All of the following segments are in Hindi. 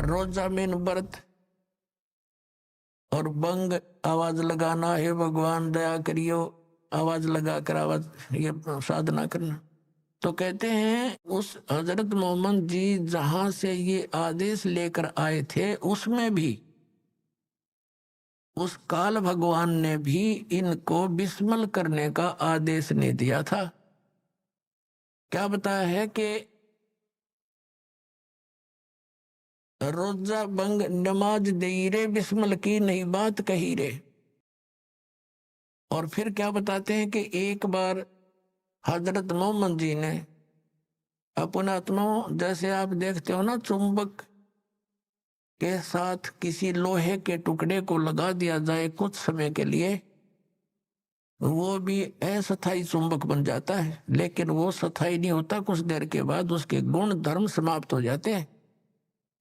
रोजा में व्रत और बंग आवाज लगाना, हे भगवान दया करियो, आवाज लगाकर आवाज ये साधना करना। तो कहते हैं उस हजरत मोहम्मद जी जहां से ये आदेश लेकर आए थे उसमें भी उस काल भगवान ने भी इनको बिस्मल करने का आदेश नहीं दिया था। क्या बताया है कि रोजा बंग नमाज दे रे, बिस्मल की नहीं बात कही रे। और फिर क्या बताते हैं कि एक बार हजरत मोहम्मद जी ने अपना आत्मा, जैसे आप देखते हो ना चुंबक के साथ किसी लोहे के टुकड़े को लगा दिया जाए कुछ समय के लिए, वो भी अस्थायी चुंबक बन जाता है, लेकिन वो स्थायी नहीं होता, कुछ देर के बाद उसके गुण धर्म समाप्त हो जाते हैं।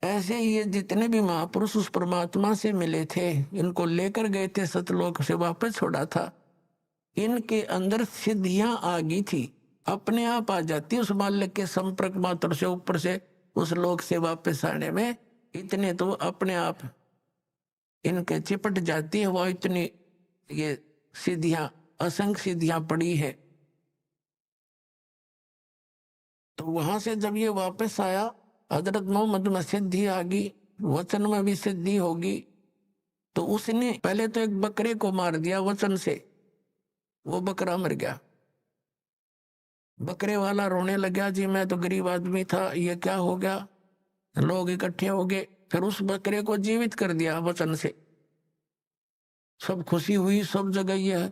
ऐसे ये जितने भी महापुरुष उस परमात्मा से मिले थे, इनको लेकर गए थे सतलोक से वापस छोड़ा था, इनके अंदर सिद्धियां आ गई थी, अपने आप आ जाती उस बालक के संपर्क मात्र से, ऊपर से उस लोक से वापस आने में इतने तो अपने आप इनके चिपट जाती है। वो इतनी ये सिद्धियां, असंख्य सिद्धियां पड़ी है। तो वहां से जब ये वापस आया, हजरत मोहम्मद में सिद्धि आ गई, वचन में भी सिद्धि होगी। तो उसने पहले तो एक बकरे को मार दिया वचन से, वो बकरा मर गया। बकरे वाला रोने लगा, जी मैं तो गरीब आदमी था, ये क्या हो गया। लोग इकट्ठे हो गए, फिर उस बकरे को जीवित कर दिया वचन से। सब खुशी हुई, सब जगह यह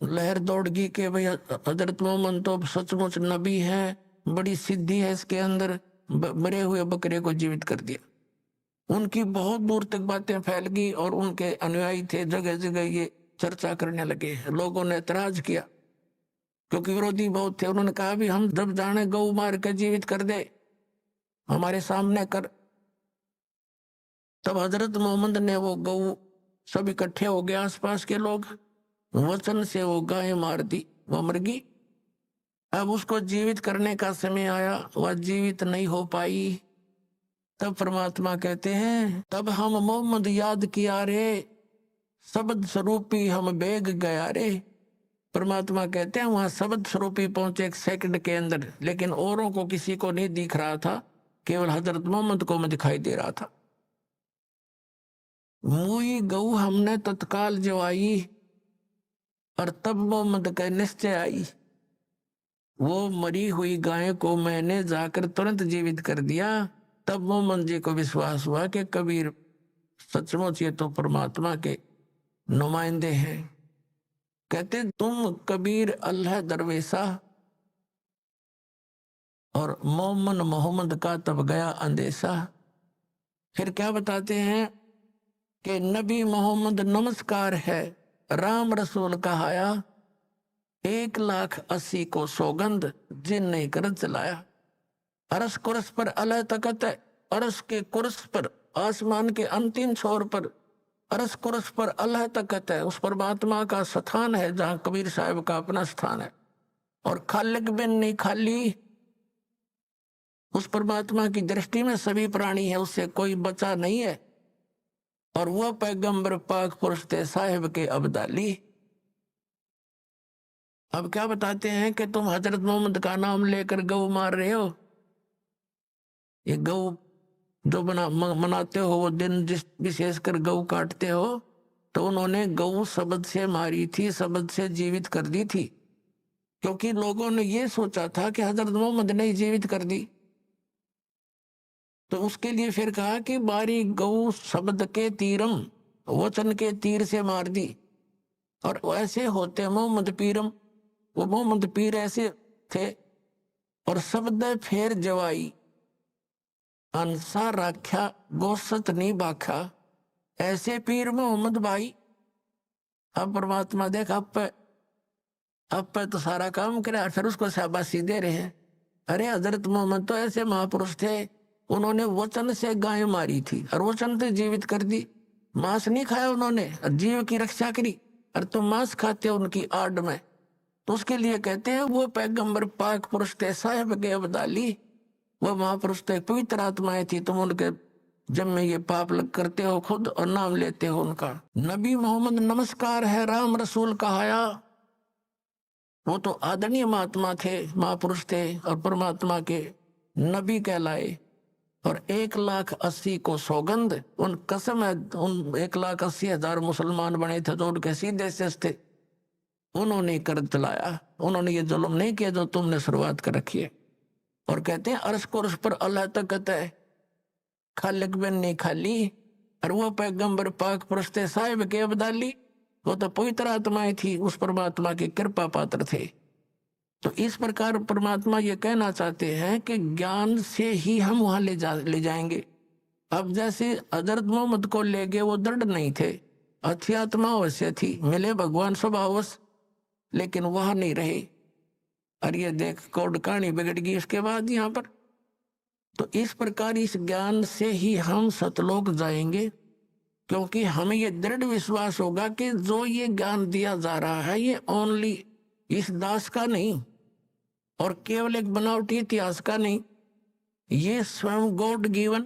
लहर दौड़ गई कि भाई हजरत मोहम्मद तो सचमुच नबी है, बड़ी सिद्धि है इसके अंदर, मरे हुए बकरे को जीवित कर दिया। उनकी बहुत दूर तक बातें फैल गई और उनके अनुयायी थे जगह जगह ये चर्चा करने लगे। लोगों ने एतराज किया क्योंकि विरोधी बहुत थे। उन्होंने कहा भी हम जब जाने गौ मार के जीवित कर दे, हमारे सामने कर। तब हजरत मोहम्मद ने वो गौ, सब इकट्ठे हो गए आसपास के लोग, वचन से वो गाय मार दी, वो मर गई। अब उसको जीवित करने का समय आया, वह जीवित नहीं हो पाई। तब परमात्मा कहते हैं तब हम मोहम्मद याद किया रे, शब्द स्वरूपी हम बेग गया रे। परमात्मा कहते हैं वहां शब्द स्वरूपी पहुंचे एक सेकंड के अंदर, लेकिन औरों को किसी को नहीं दिख रहा था, केवल हजरत मोहम्मद को मैं दिखाई दे रहा था। मुई गऊ हमने तत्काल जवाई, और तब मोहम्मद का निश्चय आई। वो मरी हुई गाय को मैंने जाकर तुरंत जीवित कर दिया। तब मोहम्मद जी को विश्वास हुआ कि कबीर सचमुच ये तो परमात्मा के नुमाइंदे हैं। कहते तुम कबीर अल्लाह दरवेशा, और मोहम्मद का तब गया अंदेशा। फिर क्या बताते हैं कि नबी मोहम्मद नमस्कार है, राम रसूल कहाया, 1,80,000 को सौगंध जिन नहीं कर चलाया। अरस कुरस पर अलह तकत है, अरस के कुरस पर, आसमान के अंतिम छोर पर अरस कुरस पर अल्लाह तकत है, उस परमात्मा का स्थान है जहां कबीर साहब का अपना स्थान है। और खालिक बिन नहीं खाली, उस परमात्मा की दृष्टि में सभी प्राणी है, उससे कोई बचा नहीं है। और वह पैगंबर पाक पुरुष थे साहिब के अब्दाली। अब क्या बताते हैं कि तुम हजरत मोहम्मद का नाम लेकर गौ मार रहे हो। ये गौ जो मनाते हो, वो दिन जिस विशेषकर गौ काटते हो, तो उन्होंने गौ शब्द से मारी थी, शब्द से जीवित कर दी थी, क्योंकि लोगों ने ये सोचा था कि हजरत मोहम्मद ने जीवित कर दी। तो उसके लिए फिर कहा कि बारी गौ शब्द के तीरम, वचन के तीर से मार दी। और ऐसे होते मोहम्मद पीरम, वो मोहम्मद पीर ऐसे थे। और शब्द फेर जवाई, अंसा राख्या गोसत नहीं बाखा, ऐसे पीर मोहम्मद भाई। अब परमात्मा देख अब पे तो सारा काम करे, फिर उसको शाबाशी दे रहे हैं। अरे हजरत मोहम्मद तो ऐसे महापुरुष थे, उन्होंने वचन से गाय मारी थी और वचन से जीवित कर दी। मांस नहीं खाया उन्होंने, जीव की रक्षा करी। और तुम मांस खाते हो उनकी आड़ में, तो उसके लिए कहते हैं वो पैगंबर पाक पुरुष थे साहिब के अब्दाली। वो महापुरुष थे, पवित्र आत्माएं थी, तुम उनके जब में ये पाप लग करते हो खुद और नाम लेते हो उनका। नबी मोहम्मद नमस्कार है, राम रसूल कहाया, वो तो आदरणीय महात्मा थे, महापुरुष थे और परमात्मा के नबी कहलाए। और 1,80,000 को सौगंध, उन कसम है, उन 1,80,000 मुसलमान बने थे जो उनके सीधे से थे, उन्होंने कर चलाया, उन्होंने ये जुल्म नहीं किया जो तुमने शुरुआत कर रखी है। और कहते हैं अर्श को अर्श पर अल्लाह तक कहता है खालिक बिन नहीं खाली, और वो पैगंबर पाक पुरस्ते साहिब के अब्दाली, वो तो पवित्र आत्माएं थी, उस परमात्मा की कृपा पात्र थे। तो इस प्रकार परमात्मा ये कहना चाहते हैं कि ज्ञान से ही हम वहां ले जाएंगे। अब जैसे हजरत मोहम्मद को ले गए, वो दृढ़ नहीं थे, अच्छी आत्मा अवश्य थी, मिले भगवान स्वभावश, लेकिन वहां नहीं रहे। और ये देख कोड कहानी बिगड़ गई इसके बाद यहाँ पर। तो इस प्रकार इस ज्ञान से ही हम सतलोक जाएंगे, क्योंकि हमें ये दृढ़ विश्वास होगा कि जो ये ज्ञान दिया जा रहा है ये ओनली इस दास का नहीं और केवल एक बनावटी इतिहास का नहीं, ये स्वयं गॉड गिवन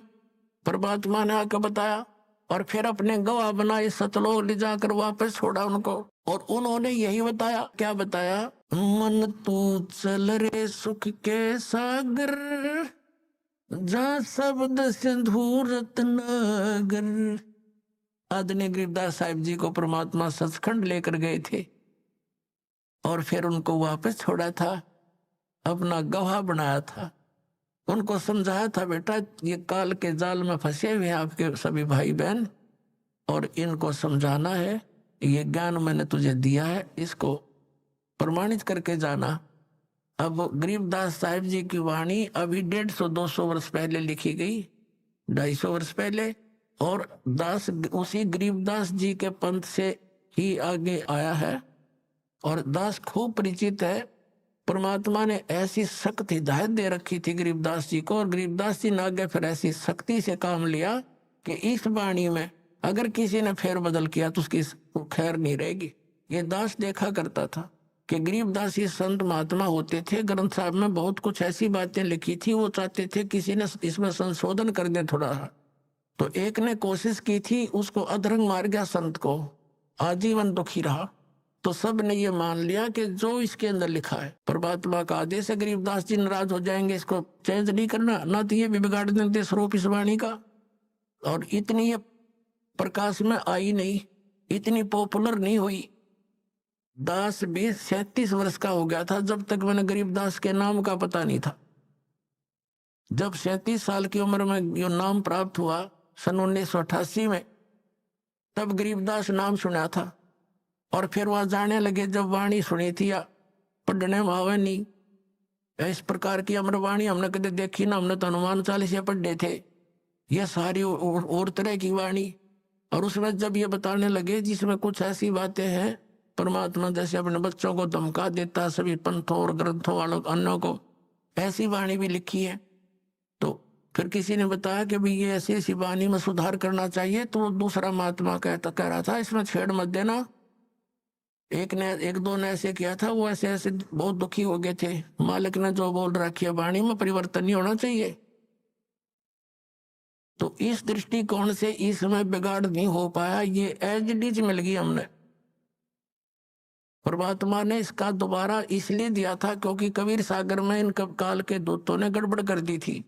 परमात्मा ने आकर बताया और फिर अपने गवाह बनाए, सतलोक ले जाकर वापस छोड़ा उनको। और उन्होंने यही बताया, क्या बताया, मन तू चल रे सुख के सागर, जहाँ शब्द सिंधु रत्नागर। आदरणीय गरीबदास साहिब जी को परमात्मा सचखंड लेकर गए थे और फिर उनको वापस छोड़ा था, अपना गवाह बनाया था, उनको समझाया था बेटा ये काल के जाल में फंसे हुए हैं आपके सभी भाई बहन, और इनको समझाना है, ये ज्ञान मैंने तुझे दिया है, इसको प्रमाणित करके जाना। अब गरीबदास साहिब जी की वाणी अभी 150-200 वर्ष पहले लिखी गई, 250 वर्ष पहले, और दास उसी गरीबदास जी के पंथ से ही आगे आया है और दास खूब परिचित है। परमात्मा ने ऐसी सख्त हिदायत दे रखी थी गरीबदास जी को, और गरीबदास जी ने आगे फिर ऐसी सख्ती से काम लिया कि इस वाणी में अगर किसी ने फेर बदल किया तो उसकी खैर नहीं रहेगी। ये दास देखा करता था कि गरीबदास ये संत महात्मा होते थे, ग्रंथ साहब में बहुत कुछ ऐसी बातें लिखी थी, वो चाहते थे किसी ने इसमें संशोधन कर दे थोड़ा। तो एक ने कोशिश की थी, उसको अधरंग मार गया संत को, आजीवन दुखी रहा। तो सब ने ये मान लिया कि जो इसके अंदर लिखा है परमात्मा का आदेश है, गरीबदास जी नाराज हो जाएंगे, इसको चेंज नहीं करना, ना तो ये भी बिगाड़ देते स्वरूप इस वाणी का। और इतनी ये प्रकाश में आई नहीं, इतनी पॉपुलर नहीं हुई। दास भी 37 वर्ष का हो गया था जब तक मैंने गरीबदास के नाम का पता नहीं था। जब 37 साल की उम्र में ये नाम प्राप्त हुआ सन 1988 में, तब गरीबदास नाम सुना था और फिर वहां जाने लगे, जब वाणी सुनी थी या पढ़ने में आवे नहीं, इस प्रकार की अमरवाणी हमने कभी देखी ना, हमने तो हनुमान चालीसा पढ़े थे, ये सारी और तरह की वाणी। और उसमें जब ये बताने लगे जिसमें कुछ ऐसी बातें हैं, परमात्मा जैसे अपने बच्चों को धमका देता सभी पंथों और ग्रंथों वालों अन्यों को, ऐसी वाणी भी लिखी है। तो फिर किसी ने बताया कि भाई ये ऐसी ऐसी वाणी में सुधार करना चाहिए, तो दूसरा महात्मा कह रहा था इसमें छेड़ मत देना। एक दो ने ऐसे किया था, वो ऐसे ऐसे बहुत दुखी हो गए थे, मालिक ने जो बोल रखी है वाणी में परिवर्तन नहीं होना चाहिए। तो इस दृष्टिकोण से इसमें बिगाड़ नहीं हो पाया, ये एज इट इज मिल गई हमने। परमात्मा ने इसका दोबारा इसलिए दिया था क्योंकि कबीर सागर में इन काल के दूतों ने गड़बड़ कर दी थी।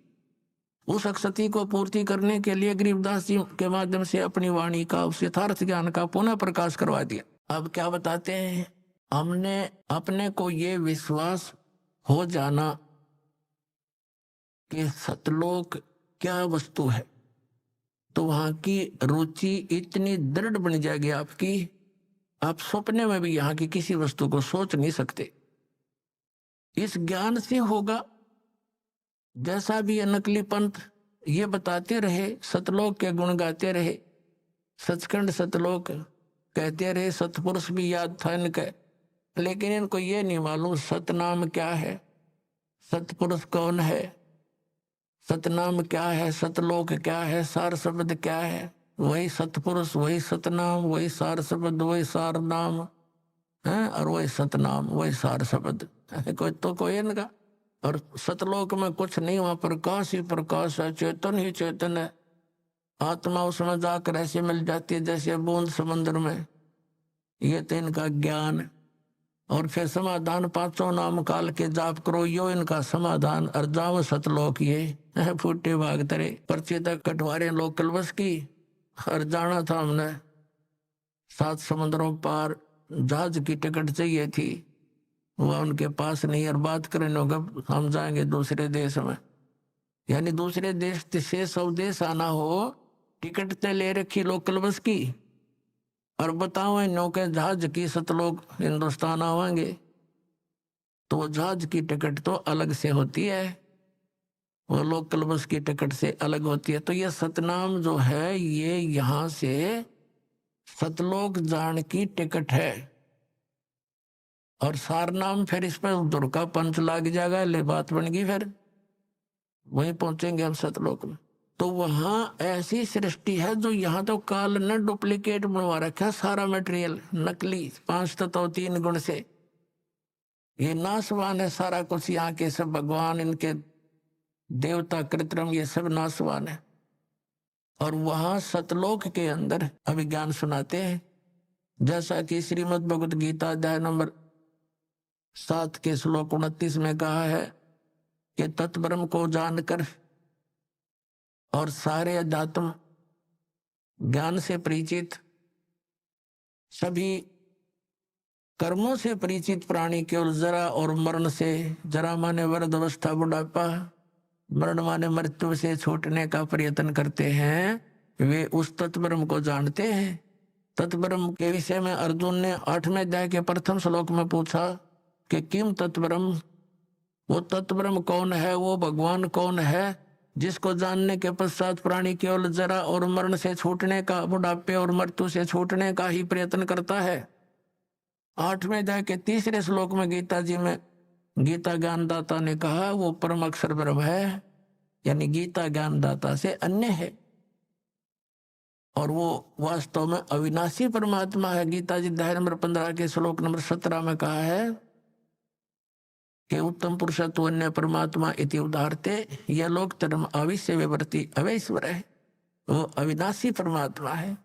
उस अक्षति को पूर्ति करने के लिए गरीबदास जी के माध्यम से अपनी वाणी का, उस यथार्थ ज्ञान का पुनः प्रकाश करवा दिया। अब क्या बताते हैं, हमने अपने को ये विश्वास हो जाना कि सतलोक क्या वस्तु है, तो वहां की रुचि इतनी दृढ़ बन जाएगी आपकी, आप सपने में भी यहाँ की किसी वस्तु को सोच नहीं सकते। इस ज्ञान से होगा। जैसा भी ये नकली पंथ ये बताते रहे, सतलोक के गुण गाते रहे, सचखंड सतलोक कहते रहे, सतपुरुष भी याद था इनका, लेकिन इनको ये नहीं मालूम सतनाम क्या है, सतपुरुष कौन है, सतनाम क्या है, सतलोक क्या है, सार शब्द क्या है। वही सतपुरुष, वही सतनाम, वही सार शब्द, वही सार नाम है, और वही सतनाम, वही सार शब्द, कोई तो कोई इनका। और सतलोक में कुछ नहीं, वहां प्रकाश ही प्रकाश है, चेतन ही चेतन है। आत्मा उसमें जाकर ऐसे मिल जाती है जैसे बूंद समुद्र में। ये तो इनका ज्ञान। और फिर समाधान पांचों नाम काल के जाप करो, यो इनका समाधान। और जाओ सतलोक ये फूटे भाग तरे पर्चे तक कटवारे लोग कलवस की। और जाना था हमने 7 समुद्रों पार, जहाज की टिकट चाहिए थी, वह उनके पास नहीं। और बात करें लोग हम जाएंगे दूसरे देश में, यानी दूसरे देश से स्वदेश आना हो, टिकट तो ले रखी लोकल बस की। और बताओ नौके जहाज की सतलोक हिंदुस्तान आवांगे तो वो जहाज की टिकट तो अलग से होती है, वो लोकल बस की टिकट से अलग होती है। तो ये सतनाम जो है ये यहाँ से सतलोक जान की टिकट है। और सारनाम फिर इस पर दुर का पंच लग जाएगा, ले बात बन गई। फिर वहीं पहुंचेंगे हम सतलोक में। तो वहां ऐसी सृष्टि है जो यहाँ तो काल ने डुप्लीकेट बनवा रखा, सारा मटेरियल नकली, 5 तत्व 3 गुण से। ये नासवान है सारा कुछ, यहाँ के सब भगवान, इनके देवता कृत्रिम, ये सब नासवान है। और वहां सतलोक के अंदर अभिज्ञान सुनाते हैं, जैसा कि श्रीमद् भगवत गीता अध्याय नंबर 7 के श्लोक 29 में कहा है कि तत्ब्रह्म को जानकर और सारे अध्यात्म ज्ञान से परिचित, सभी कर्मों से परिचित प्राणी केवल जरा और मरण से, जरा माने वृद्ध अवस्था बुढ़ापा, मरण माने मृत्यु से छूटने का प्रयत्न करते हैं, वे उस तत्ब्रह्म को जानते हैं। तत्ब्रह्म के विषय में अर्जुन ने 8वें अध्याय के प्रथम श्लोक में पूछा कि किम तत्ब्रह्म, वो तत्ब्रह्म कौन है, वो भगवान कौन है जिसको जानने के पश्चात प्राणी केवल जरा और मरण से छूटने का, बुढ़ापे और मृत्यु से छूटने का ही प्रयत्न करता है। 8वें अध्याय के 3रे श्लोक में गीता जी में गीता ज्ञानदाता ने कहा वो परम अक्षर ब्रह्म है, यानी गीता ज्ञानदाता से अन्य है और वो वास्तव में अविनाशी परमात्मा है। गीता जी अध्याय नंबर 15 के श्लोक नंबर 17 में कहा है कि उत्तम पुरुषत्व अन्य परमात्मा इति उदाहरते, यह लोक धर्म अविश्य विवर्ती अवैश्वर है, वो अविनाशी परमात्मा है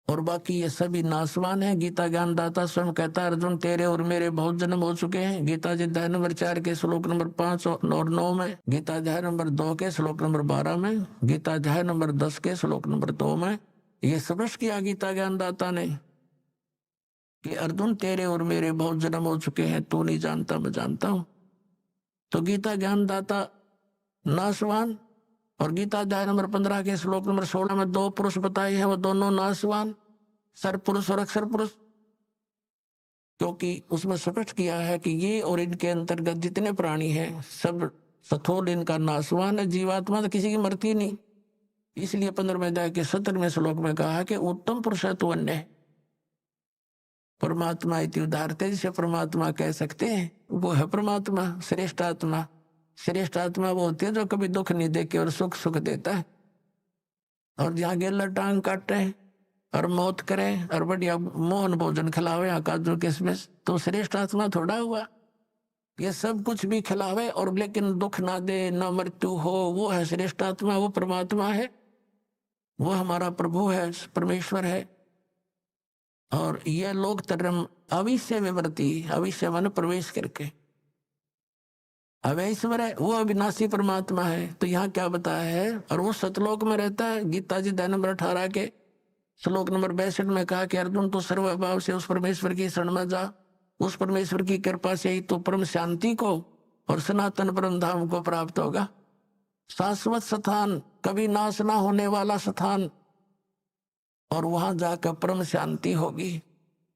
और बाकी ये सभी नासवान है। गीता ज्ञानदाता स्वयं कहता है अर्जुन तेरे और मेरे बहुत जन्म हो चुके हैं। गीता जी अध्याय नंबर 4 के श्लोक नंबर 5 और 9 में, गीता अध्याय नंबर 2 के श्लोक नंबर 12 में, गीता अध्याय नंबर 10 के श्लोक नंबर 2 में ये स्पष्ट किया गीता ज्ञानदाता ने कि अर्जुन तेरे और मेरे बहुत जन्म हो चुके हैं, तू नहीं जानता मैं जानता हूं। तो गीता ज्ञानदाता नासवान, और गीता अध्याय नंबर 15 के श्लोक नंबर 16 में 2 पुरुष बताए हैं, वो दोनों नासवान, सर पुरुष और अक्षर पुरुष, क्योंकि उसमें स्पष्ट किया है कि ये और इनके अंतर्गत जितने प्राणी हैं सब सथोल इनका नासवान है। जीवात्मा तो किसी की मरती नहीं, इसलिए 15वें अध्याय के 17वें श्लोक में कहा है कि उत्तम पुरुष है तो अन्य है परमात्मा इति उदाहरते, जिसे परमात्मा कह सकते हैं वो है परमात्मा श्रेष्ठ आत्मा। श्रेष्ठ आत्मा वो होती है जो कभी दुख नहीं देके और सुख सुख देता है, और जहाँ गेला टांग काटे और मौत करे और बढ़िया मोहन भोजन खिलावे यहाँ काजू किशमिश, तो श्रेष्ठ आत्मा थोड़ा हुआ। ये सब कुछ भी खिलावे और लेकिन दुख ना दे, ना मृत्यु हो, वो है श्रेष्ठ आत्मा, वो परमात्मा है, वो हमारा प्रभु है, परमेश्वर है। और यह लोक धर्म अविश्य विवर्ती, अविश्य मन प्रवेश करके, अवैश्वर है, वो अविनाशी परमात्मा है। तो यहाँ क्या बताया है, और वो सतलोक में रहता है। गीता जी अध्याय नंबर 18 के श्लोक नंबर 62 में कहा कि अर्जुन तो सर्वभाव से उस परमेश्वर की शरण में जा, उस परमेश्वर की कृपा से ही तो परम शांति को और सनातन परम धाम को प्राप्त होगा। शाश्वत स्थान, कभी नाश ना होने वाला स्थान, और वहां जाकर परम शांति होगी।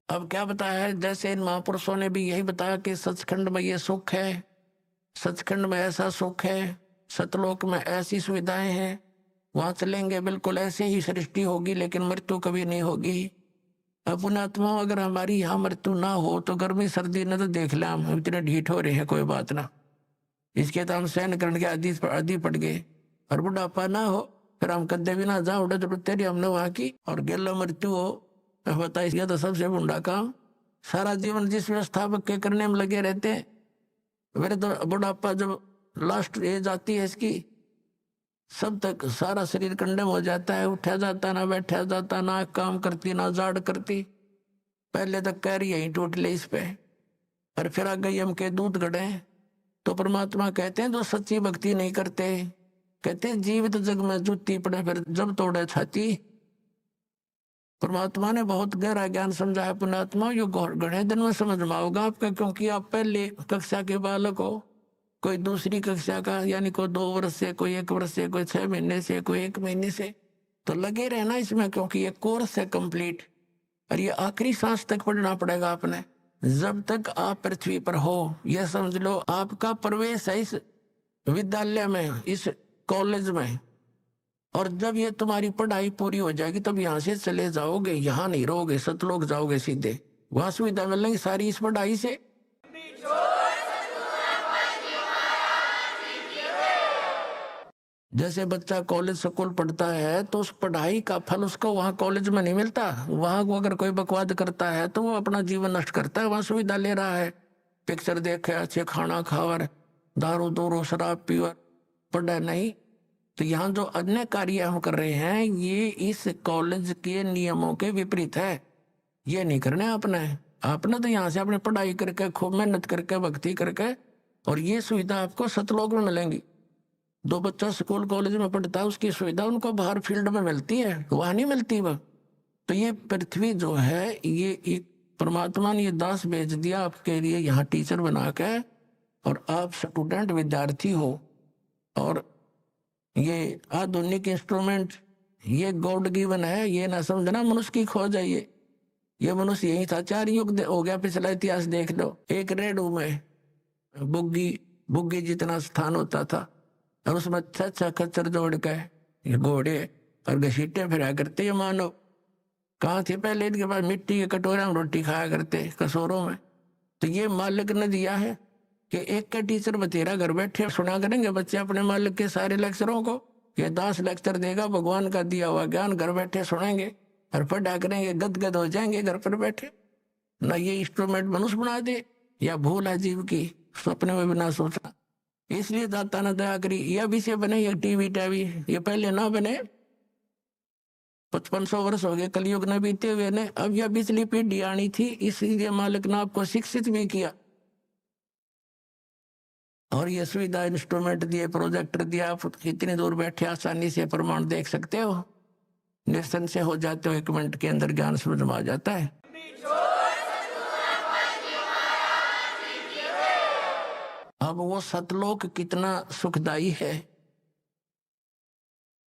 अब क्या बताया है, जैसे इन महापुरुषों ने भी यही बताया कि सचखंड में ये सुख है, सचखंड में ऐसा सुख है, सतलोक में ऐसी सुविधाएं हैं, वहां चलेंगे बिल्कुल ऐसे ही सृष्टि होगी, लेकिन मृत्यु कभी नहीं होगी। पुण्यात्मा अगर हमारी यहाँ मृत्यु ना हो तो गर्मी सर्दी न तो देख ले, हम इतने ढीठ हो रहे हैं, कोई बात ना, इसके तो हम सहन करने के आदि पड़ गए। और बुढ़ापा ना हो फिर हम कदे भी ना जा उड़े तो तेरी हमने वहां की, और गेला मृत्यु हो बताइए, यह तो सबसे बुढ़ा काम। सारा जीवन जिस व्यवस्थापक के करने में लगे रहते हैं, मेरे तो बुढ़ापा जब लास्ट एज आती है इसकी सब तक सारा शरीर कंडम हो जाता है, उठा जाता ना बैठा जाता, ना काम करती ना जाड़ करती। पहले तक कह रही यही टूट ले इस पे, और फिर आगे यम के दूध गड़े। तो परमात्मा कहते हैं जो सच्ची भक्ति नहीं करते, कहते हैं जीवित जग में जूती पड़े फिर जब तोड़े छाती। परमात्मा ने बहुत गहरा ज्ञान समझाया पुण्यात्मा, यो घने दिन में समझ में आओगा आपका, क्योंकि आप पहले कक्षा के बालक हो, कोई दूसरी कक्षा का, यानी कोई 2 वर्ष से, कोई 1 वर्ष से, कोई 6 महीने से, कोई 1 महीने से। तो लगे रहना इसमें, क्योंकि ये कोर्स है कंप्लीट, और ये आखिरी सांस तक पढ़ना पड़ेगा आपने। जब तक आप पृथ्वी पर हो, यह समझ लो आपका प्रवेश है इस विद्यालय में, इस कॉलेज में। और जब ये तुम्हारी पढ़ाई पूरी हो जाएगी तब यहाँ से चले जाओगे, यहाँ नहीं रहोगे, सतलोक जाओगे सीधे। वहां सुविधा मिलेंगी सारी इस पढ़ाई से। जैसे बच्चा कॉलेज स्कूल पढ़ता है तो उस पढ़ाई का फल उसको वहाँ कॉलेज में नहीं मिलता। वहां को अगर कोई बकवाद करता है तो वो अपना जीवन नष्ट करता है। वहां सुविधा ले रहा है, पिक्चर देखे, अच्छे खाना खावर, दारू दूरू शराब पीवर, पढ़ा नहीं। तो यहाँ जो अन्य कार्य हम कर रहे हैं ये इस कॉलेज के नियमों के विपरीत है। ये नहीं करने आपने तो यहाँ से अपनी पढ़ाई करके, खूब मेहनत करके, भक्ति करके, और ये सुविधा आपको सतलोक में मिलेंगी। दो बच्चा स्कूल कॉलेज में पढ़ता है, उसकी सुविधा उनको बाहर फील्ड में मिलती है, वहां नहीं मिलती वह। तो ये पृथ्वी जो है, ये एक परमात्मा ने ये दास भेज दिया आपके लिए यहाँ टीचर बना के, और आप स्टूडेंट विद्यार्थी हो। और ये आधुनिक इंस्ट्रूमेंट ये गॉड गिवन है, ये ना समझना मनुष्य की खोज है। ये मनुष्य यही था, 4 युग हो गया, पिछला इतिहास देख लो। एक रेडू में बुग्गी जितना स्थान होता था, और उसमें अच्छा खच्चर जोड़ के घोड़े और घसीटे फिरा करते। ये मानो कहाँ थे पहले, इनके पास मिट्टी के कटोरे में रोटी खाया करते, कसोरों में। तो ये मालिक ने दिया है कि एक का टीचर बतेरा घर बैठे सुना करेंगे बच्चे अपने मालिक के सारे लेक्चरों को। ये 10 लेक्चर देगा, भगवान का दिया हुआ ज्ञान घर बैठे सुनेंगे और पढ़ा करेंगे, गदगद हो जाएंगे घर पर बैठे। ना ये इंस्ट्रूमेंट मनुष्य बना दे, या भूल है जीव की, सपने में भी ना सोचना। इसलिए दाता ने दया करी, ये अभी से बने ये टीवी टावी, ये पहले ना बने। 5500 वर्ष हो गए कलयुग ने बीते हुए ने, अब यह पिछली पीढ़ी आनी थी, इसीलिए मालिक ने आपको शिक्षित भी किया। और ये सुविधा इंस्ट्रूमेंट दिए, प्रोजेक्टर दिया, आप कितने दूर बैठे आसानी से प्रमाण देख सकते हो, निश्चिंत से हो जाते हो, 1 मिनट के अंदर ज्ञान समझ में आ जाता है। अब वो सतलोक कितना सुखदाई है।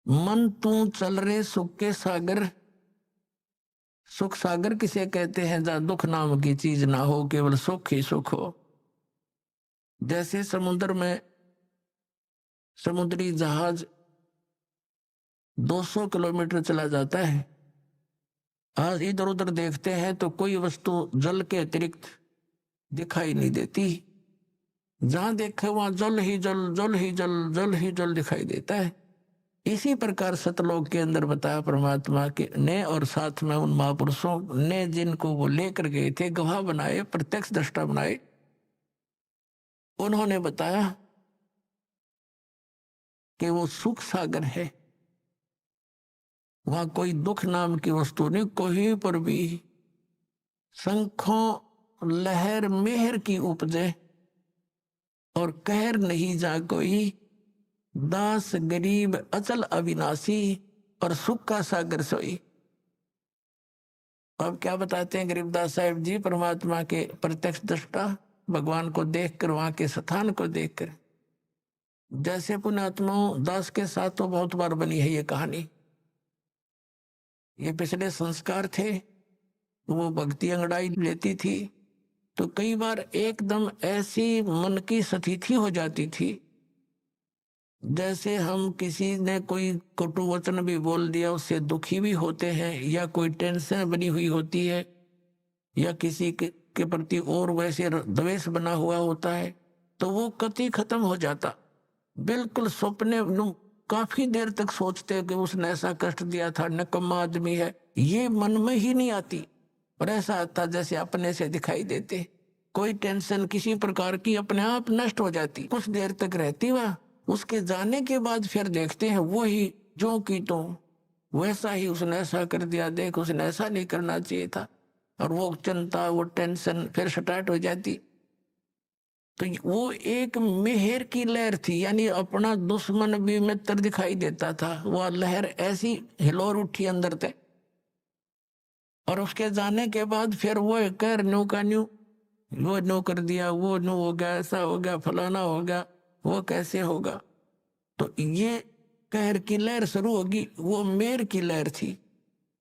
मन तू चल रे सुख के सागर, सुख सागर किसे कहते हैं जहां दुख नाम की चीज ना हो, केवल सुख ही सुख हो। जैसे समुद्र में समुद्री जहाज 200 किलोमीटर चला जाता है, आज इधर उधर देखते हैं तो कोई वस्तु जल के अतिरिक्त दिखाई नहीं देती। जहां देखे वहां जल ही जल, जल ही जल, जल ही जल दिखाई देता है। इसी प्रकार सतलोक के अंदर बताया परमात्मा के ने, और साथ में उन महापुरुषों ने जिनको वो लेकर गए थे, गवाह बनाए, प्रत्यक्ष दृष्टा बनाए, उन्होंने बताया कि वो सुख सागर है। वहां कोई दुख नाम की वस्तु नहीं, कोई पर भी शंखों लहर मेहर की उपजे, और कहर नहीं जा कोई, दास गरीब अचल अविनाशी, और सुख का सागर सोई। अब क्या बताते हैं गरीबदास साहिब जी, परमात्मा के प्रत्यक्ष दृष्टा, भगवान को देखकर, वहां के स्थान को देखकर। जैसे पुण्यात्माओं दास के साथ तो बहुत बार बनी है ये कहानी। ये पिछले संस्कार थे, वो भक्ति अंगड़ाई लेती थी, तो कई बार एकदम ऐसी मन की स्थिति हो जाती थी, जैसे हम किसी ने कोई कटु वचन भी बोल दिया, उससे दुखी भी होते हैं, या कोई टेंशन बनी हुई होती है, या किसी के प्रति और वैसे द्वेष बना हुआ होता है, तो वो कति खत्म हो जाता। बिल्कुल सपने काफी देर तक सोचते कि उसने ऐसा कष्ट दिया था, नकम्मा आदमी है, ये मन में ही नहीं आती। और ऐसा आता जैसे अपने से दिखाई देते। कोई टेंशन किसी प्रकार की अपने आप नष्ट हो जाती, कुछ देर तक रहती वह, उसके जाने के बाद फिर देखते हैं वही जो की तो वैसा ही उसने ऐसा कर दिया, देख उसने ऐसा नहीं करना चाहिए था, और वो चिंता वो टेंशन फिर स्टार्ट हो जाती। तो वो एक मेहर की लहर थी, यानी अपना दुश्मन भी मित्र दिखाई देता था। वह लहर ऐसी हिलोर उठी अंदर से, और उसके जाने के बाद फिर वो कर न्यू का न्यू, वो न्यू कर दिया, वो न्यू हो गया, ऐसा हो गया, फलाना हो गया, वो कैसे होगा। तो ये कहर की लहर शुरू होगी, वो मेहर की लहर थी।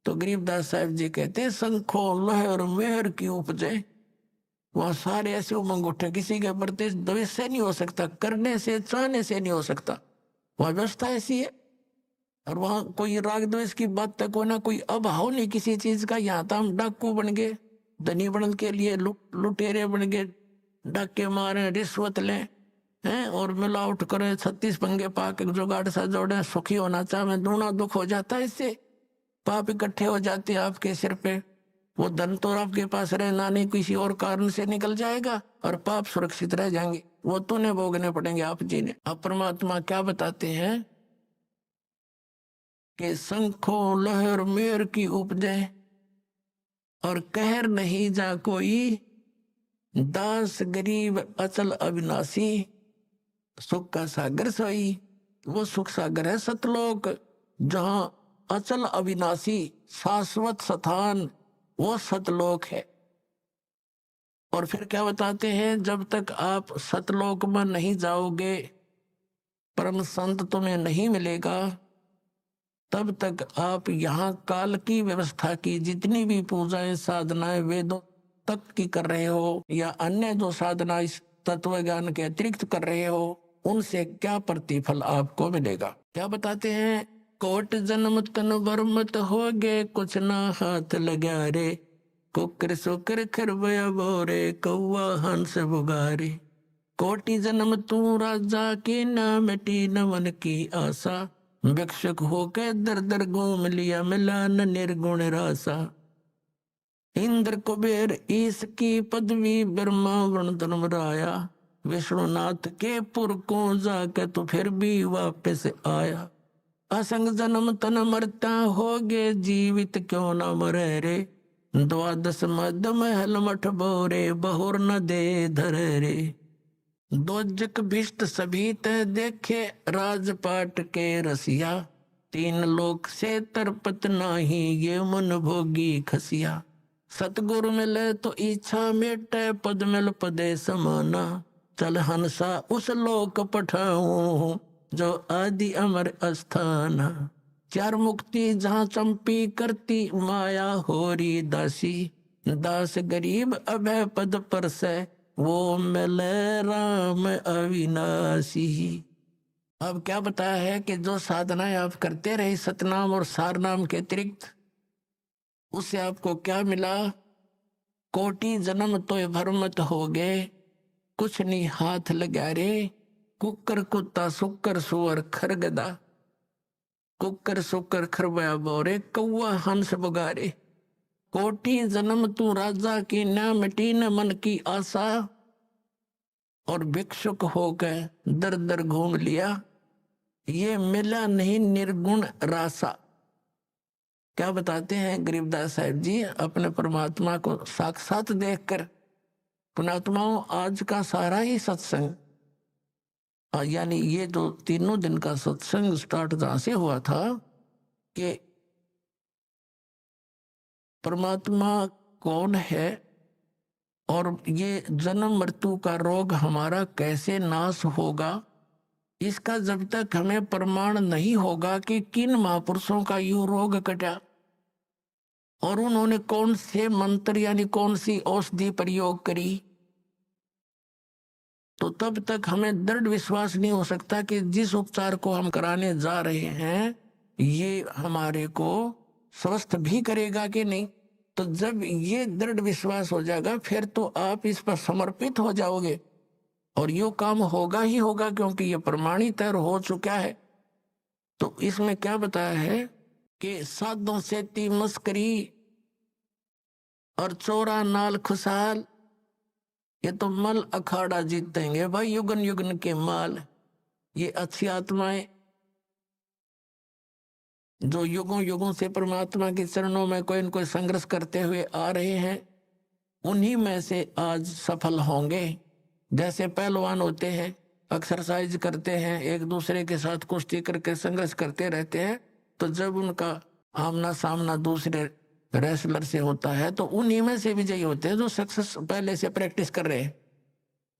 तो गरीबदास साहब जी कहते संखो लहर मेहर की उपजे। वहां सारे ऐसे उमंग उठे, किसी के प्रति द्वेष से नहीं हो सकता, करने से चाहने से नहीं हो सकता, वहां व्यवस्था ऐसी है। और वहां कोई राग द्वेष की बात तक होना, कोई अभाव नहीं किसी चीज का। यहाँ तो हम डाकू बन गए, धनी बनने के लिए लुटेरे बन गए, डाके मारे, रिश्वत लें हैं और मिलावट करे, 36 पंगे पाक जुगाड़ सा जोड़े, सुखी होना चाहे दूना दुख हो जाता है। इससे पाप इकट्ठे हो जाते हैं आपके सिर पे। वो धन तो आपके पास रहना नहीं, किसी और कारण से निकल जाएगा, और पाप सुरक्षित रह जाएंगे, वो तूने भोगने पड़ेंगे आप जी ने। अब परमात्मा क्या बताते हैं कि संखो लहर मेर की उपजे, और कहर नहीं जा कोई, दास गरीब अचल अविनाशी, सुख का सागर सोई। वो सुख सागर है सतलोक, जहां अचल अविनाशी शाश्वत स्थान, वो सतलोक है। और फिर क्या बताते हैं, जब तक आप सतलोक में नहीं जाओगे, परम संत तुम्हें नहीं मिलेगा, तब तक आप यहाँ काल की व्यवस्था की जितनी भी पूजाएं साधनाएं वेदों तक की कर रहे हो, या अन्य जो साधना इस तत्व ज्ञान के अतिरिक्त कर रहे हो, उनसे क्या प्रतिफल आपको मिलेगा। क्या बताते हैं, कोट जन्म तन वर्मत हो गे, कुछ ना हाथ लगा रे, कुकर सुकर खरबया बोरे, कौआ हंस बुगारे। कोटि जन्म तू राजा के, ना मिटी न मन की आशा, भिक्षुक होके दर दर घूम लिया, मिला न निर्गुण रासा। इंद्र कुबेर ईश की पदवी, ब्रह्मा वर्ण धर्मराया, विष्णुनाथ के पुर को जाके तो फिर भी वापस आया। असंग जन्म तन मरता हो गे, जीवित क्यों न मरे रे, द्वादश मद महल मठ बोरे, बहुर न दे धरे रे। दोजक भिष्ट सभी ते देखे, राजपाट के रसिया, तीन लोक से तरपत नाही, ये मन भोगी खसिया। सतगुरु मिले तो इच्छा मेटे, पद मिल पदे समाना, चल हंसा उस लोक पठाऊं, जो आदि अमर अस्थान। चार मुक्ति जहाँ चंपी करती, माया होरी दासी, दास गरीब अभय पद पर से, वो मिले राम अविनाशी। अब क्या बताया है कि जो साधनाएं आप करते रहे सतनाम और सारनाम के अतिरिक्त, उससे आपको क्या मिला, कोटि जन्म तो भरमत हो गए, कुछ नहीं हाथ लगा रे, कुकर कुत्ता सुकर सुअर खरगदा, कुकर सुकर खरबया बोरे, कौआ हंस बुगारे। कोटि जन्म तू राजा की, न मिटी न मन की आशा, और भिक्षुक होकर दर दर घूम लिया, ये मिला नहीं निर्गुण रासा। क्या बताते हैं गरीबदास साहिब जी अपने परमात्मा को साक्षात देखकर। पुणात्माओं, आज का सारा ही सत्संग, यानी ये जो तीनों दिन का सत्संग स्टार्ट जहां से हुआ था कि परमात्मा कौन है, और ये जन्म मृत्यु का रोग हमारा कैसे नाश होगा, इसका जब तक हमें प्रमाण नहीं होगा कि किन महापुरुषों का यू रोग कटा, और उन्होंने कौन से मंत्र यानी कौन सी औषधि प्रयोग करी, तो तब तक हमें दृढ़ विश्वास नहीं हो सकता कि जिस उपचार को हम कराने जा रहे हैं ये हमारे को स्वस्थ भी करेगा कि नहीं। तो जब ये दृढ़ विश्वास हो जाएगा, फिर तो आप इस पर समर्पित हो जाओगे, और यो काम होगा ही होगा, क्योंकि ये प्रमाणित और हो चुका है। तो इसमें क्या बताया है कि साधों से ती मस्करी और चोरा नाल खुशहाल, ये तो मल अखाड़ा जीतेंगे भाई, युगन युगन के माल। ये अच्छी आत्माएं जो युगों युगों से परमात्मा के चरणों में कोई न कोई संघर्ष करते हुए आ रहे हैं, उन्हीं में से आज सफल होंगे। जैसे पहलवान होते हैं, एक्सरसाइज करते हैं, एक दूसरे के साथ कुश्ती करके संघर्ष करते रहते हैं, तो जब उनका आमना सामना दूसरे रेसलर से होता है तो उन्हीं में से विजयी होते हैं जो सक्सेस पहले से प्रैक्टिस कर रहे हैं।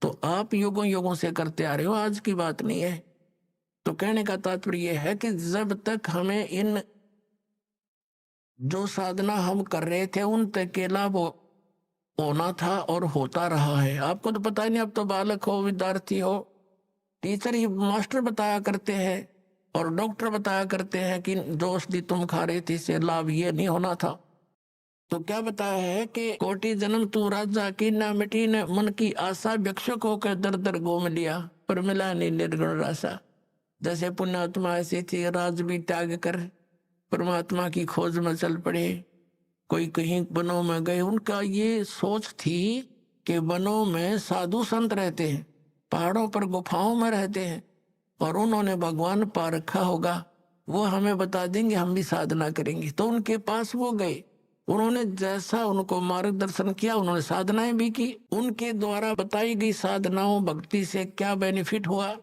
तो आप युगों युगों से करते आ रहे हो, आज की बात नहीं है। तो कहने का तात्पर्य यह है कि जब तक हमें इन जो साधना हम कर रहे थे उन तक के लाभ होना था और होता रहा है। आपको तो पता ही नहीं, अब तो बालक हो, विद्यार्थी हो, टीचर ही मास्टर बताया करते हैं और डॉक्टर बताया करते हैं कि जो औषधि तुम खा रहे थे इससे लाभ ये नहीं होना था। तो क्या बताया है कि कोटि जन्म तू राजा की ना मिटी न मन की आशा, भिक्षुक होकर दर दर घूम लिया पर मिला नहीं निर्गुण रासा। जैसे पुण्यात्मा ऐसी थी, राज भी त्याग कर परमात्मा की खोज में चल पड़े। कोई कहीं वनों में गए, उनका ये सोच थी कि वनों में साधु संत रहते हैं, पहाड़ों पर गुफाओं में रहते हैं और उन्होंने भगवान पा रखा होगा, वो हमें बता देंगे, हम भी साधना करेंगे। तो उनके पास वो गए, उन्होंने जैसा उनको मार्गदर्शन किया उन्होंने साधनाएं भी की। उनके द्वारा बताई गई साधनाओं भक्ति से क्या बेनिफिट हुआ?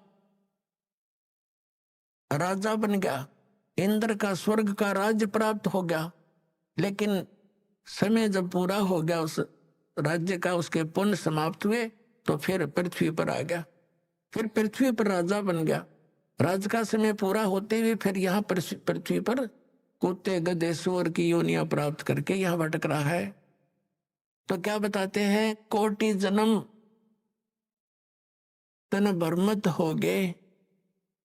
राजा बन गया, इंद्र का स्वर्ग का राज्य प्राप्त हो गया। लेकिन समय जब पूरा हो गया उस राज्य का, उसके पुण्य समाप्त हुए, तो फिर पृथ्वी पर आ गया, फिर पृथ्वी पर राजा बन गया। राज का समय पूरा होते हुए फिर यहाँ पृथ्वी पर कुत्ते गधे सूअर की योनियां प्राप्त करके यहाँ भटक रहा है। तो क्या बताते हैं, कोटि जन्म तन भरमत हो गए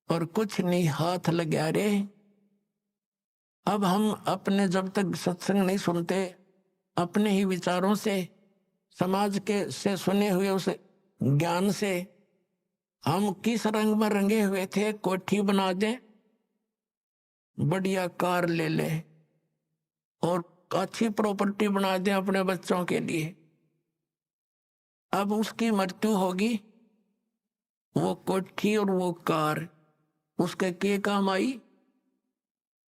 और कुछ नहीं हाथ लगा रे। अब हम अपने जब तक सत्संग नहीं सुनते, अपने ही विचारों से, समाज के से सुने हुए उस ज्ञान से हम किस रंग में रंगे हुए थे, कोठी बना दें, बढ़िया कार ले लें और अच्छी प्रॉपर्टी बना दें अपने बच्चों के लिए। अब उसकी मृत्यु होगी, वो कोठी और वो कार उसके के काम आई?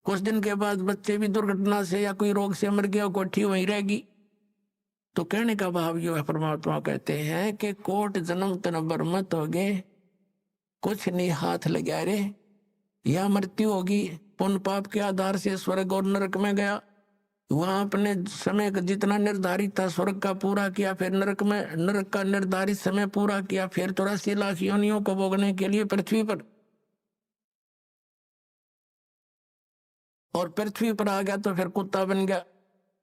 कुछ दिन के बाद बच्चे भी दुर्घटना से या कोई रोग से मर गया, कोठी वहीं रहेगी। तो कहने का भाव यो है, परमात्मा कहते हैं कि कोट जन्म तन बरमत हो गए, कुछ नहीं हाथ लगा रे। या मृत्यु होगी, पुण्य पाप के आधार से स्वर्ग और नरक में गया, वहां अपने समय का जितना निर्धारित था स्वर्ग का पूरा किया, फिर नरक का निर्धारित समय पूरा किया, फिर 83 लाख योनियों को भोगने के लिए पृथ्वी पर, और पृथ्वी पर आ गया तो फिर कुत्ता बन गया।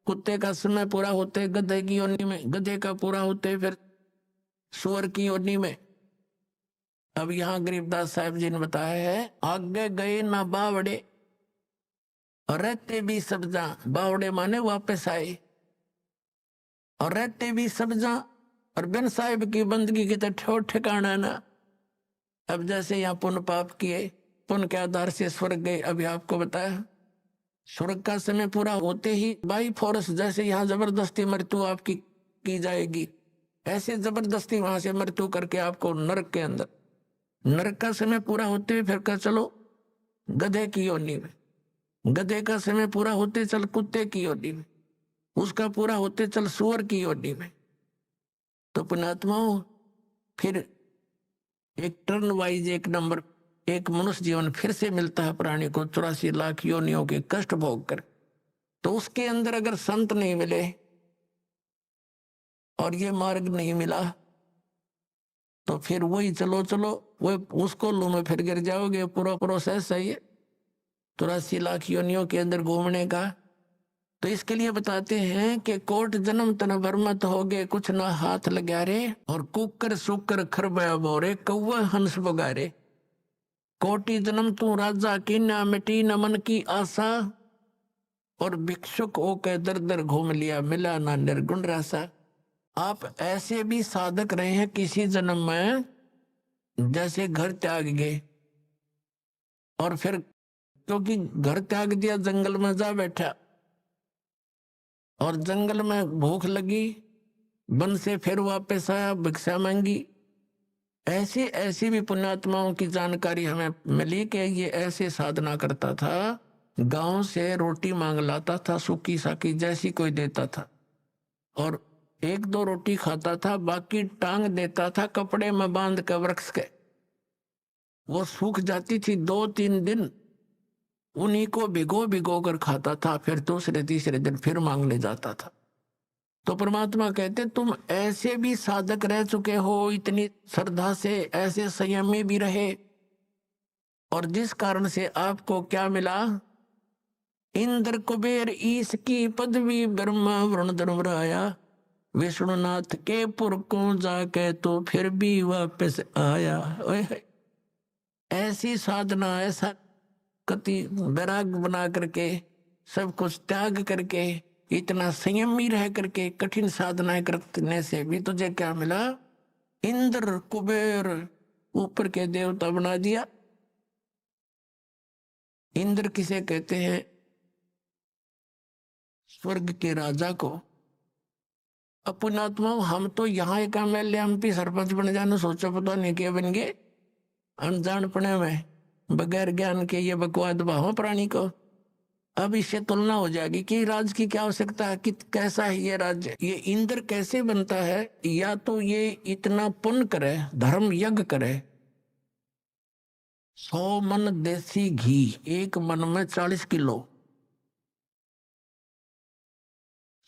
कुत्ते का समय पूरा होते गधे की योनि में, गधे का पूरा होते फिर सूअर की योनि में। अब यहाँ गरीबदास साहब जी ने बताया है, आगे गए ना बावड़े और रहते भी सब्जा। बावड़े माने वापस आए, और रहते भी सब्जा, और बिन साहिब की बंदगी की तो ठोर ठिकाना ना। अब जैसे यहाँ पुण्य पाप किए, पुण्य के आधार से स्वर्ग गए। अभी आपको बताया स्वर्ग का समय पूरा होते ही बाई फोर्स, जैसे यहाँ जबरदस्ती मृत्यु आपकी की जाएगी, ऐसे जबरदस्ती वहां से मृत्यु करके आपको नरक के अंदर, नरक का समय पूरा होते हुए फिर कर चलो गधे की योनि में, गधे का समय पूरा होते चल कुत्ते की योनि में, उसका पूरा होते चल सूअर की योनि में। तो पुण्यात्माओं, फिर एक टर्न वाइज एक नंबर, एक मनुष्य जीवन फिर से मिलता है प्राणी को 84 लाख योनियों के कष्ट भोग कर। तो उसके अंदर अगर संत नहीं मिले और ये मार्ग नहीं मिला, तो फिर वही चलो चलो वो उसको लो में फिर गिर जाओगे। पूरा प्रोसेस है ये 84 लाख योनियों के अंदर घूमने का। तो इसके लिए बताते हैं कि कोट जन्म तन भरमत हो गए, कुछ ना हाथ लगा रे, और कुकर सुकर खरबया बोरे, कौवा हंस बगारे। कोटि जन्म तू राजा की ना मिटी न मन की आशा, और भिक्षुक होकर दर दर घूम लिया मिला ना निर्गुण रासा। आप ऐसे भी साधक रहे हैं किसी जन्म में, जैसे घर त्याग गए और फिर क्योंकि घर त्याग दिया जंगल में जा बैठा, और जंगल में भूख लगी, वन से फिर वापस आया, भिक्षा मांगी, ऐसी ऐसी भी पुण्यात्माओं की जानकारी हमें मिली कि ये ऐसे साधना करता था, गांव से रोटी मांग लाता था, सूखी साकी जैसी कोई देता था, और एक दो रोटी खाता था, बाकी टांग देता था कपड़े में बांध के वृक्ष के। वो सूख जाती थी 2-3 दिन, उन्हीं को भिगो भिगो कर खाता था, फिर दूसरे तीसरे दिन फिर मांगने जाता था। तो परमात्मा कहते तुम ऐसे भी साधक रह चुके हो, इतनी श्रद्धा से ऐसे संयमी भी रहे, और जिस कारण से आपको क्या मिला, इंद्र कुबेर ईश की पदवी, ब्रह्मा वरुण धर्मराया, विष्णुनाथ के पुर को जाके तो फिर भी वापस आया। ओए, ऐसी साधना, ऐसा कति वैराग बना करके, सब कुछ त्याग करके, इतना संयमी रह करके कठिन साधनाएं करने से भी तुझे क्या मिला, इंद्र कुबेर ऊपर के देवता बना दिया। इंद्र किसे कहते हैं? स्वर्ग के राजा को। अपनात्मा हम तो यहाँ एक MLA MP सरपंच बन जाना सोचो, पता नहीं क्या बन गए, अनजानपने में, बगैर ज्ञान के ये बकवाद भाव प्राणी को। अब इससे तुलना हो जाएगी कि राज की क्या आवश्यकता है, कि कैसा है ये राज्य। ये इंद्र कैसे बनता है? या तो ये इतना पुण्य करे, धर्म यज्ञ करे, 100 मन देसी घी, एक मन में 40 किलो,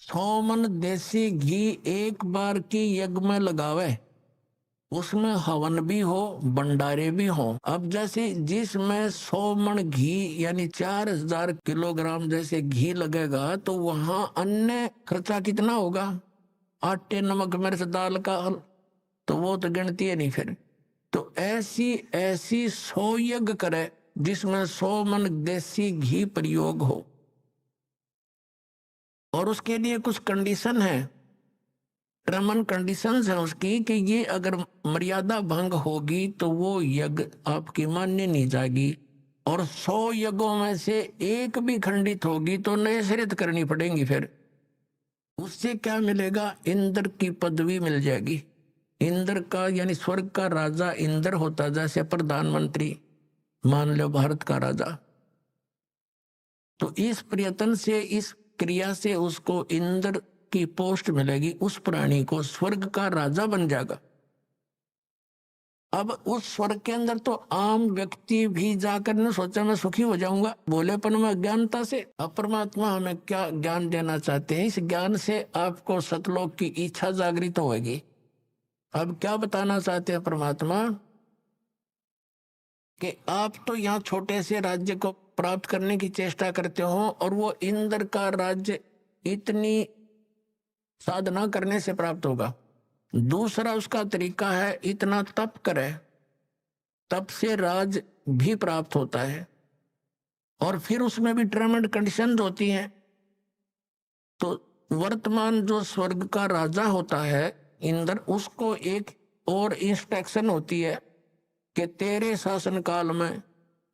100 मन देसी घी एक बार की यज्ञ में लगावे, उसमें हवन भी हो, भंडारे भी हो। अब जैसे जिसमें 100 मन घी यानी 4000 किलोग्राम जैसे घी लगेगा, तो वहां अन्य खर्चा कितना होगा, आटे नमक मिर्च दाल का, तो वो तो गिनती है नहीं फिर। तो ऐसी ऐसी 100 यज्ञ करे जिसमें 100 मन देसी घी प्रयोग हो, और उसके लिए कुछ कंडीशन है, टर्म एंड कंडीशंस है उसकी, कि ये अगर मर्यादा भंग होगी तो वो यज्ञ आपकी मान्य नहीं जाएगी, और 100 यज्ञों में से एक भी खंडित होगी तो नए सिरे करनी पड़ेगी। फिर उससे क्या मिलेगा, इंद्र की पदवी मिल जाएगी। इंद्र का यानी स्वर्ग का राजा इंद्र होता, जैसे प्रधानमंत्री मान लो भारत का राजा। तो इस प्रयत्न से, इस क्रिया से उसको इंद्र की पोस्ट मिलेगी, उस प्राणी को स्वर्ग का राजा बन जाएगा। अब उस स्वर्ग के अंदर तो आम व्यक्ति भी जाकर ने सोचा मैं सुखी हो जाऊंगा, बोलेपन में अज्ञानता से। अब परमात्मा हमें क्या ज्ञान देना चाहते हैं, इस ज्ञान से आपको सतलोक की इच्छा जागृत होगी। अब क्या बताना चाहते हैं परमात्मा, कि आप तो यहाँ छोटे से राज्य को प्राप्त करने की चेष्टा करते हो, और वो इंद्र का राज्य इतनी साधना करने से प्राप्त होगा। दूसरा उसका तरीका है, इतना तप करे, तप से राज भी प्राप्त होता है, और फिर उसमें भी टर्म एंड कंडीशन होती हैं। तो वर्तमान जो स्वर्ग का राजा होता है इंद्र, उसको एक और इंस्ट्रक्शन होती है कि तेरे शासन काल में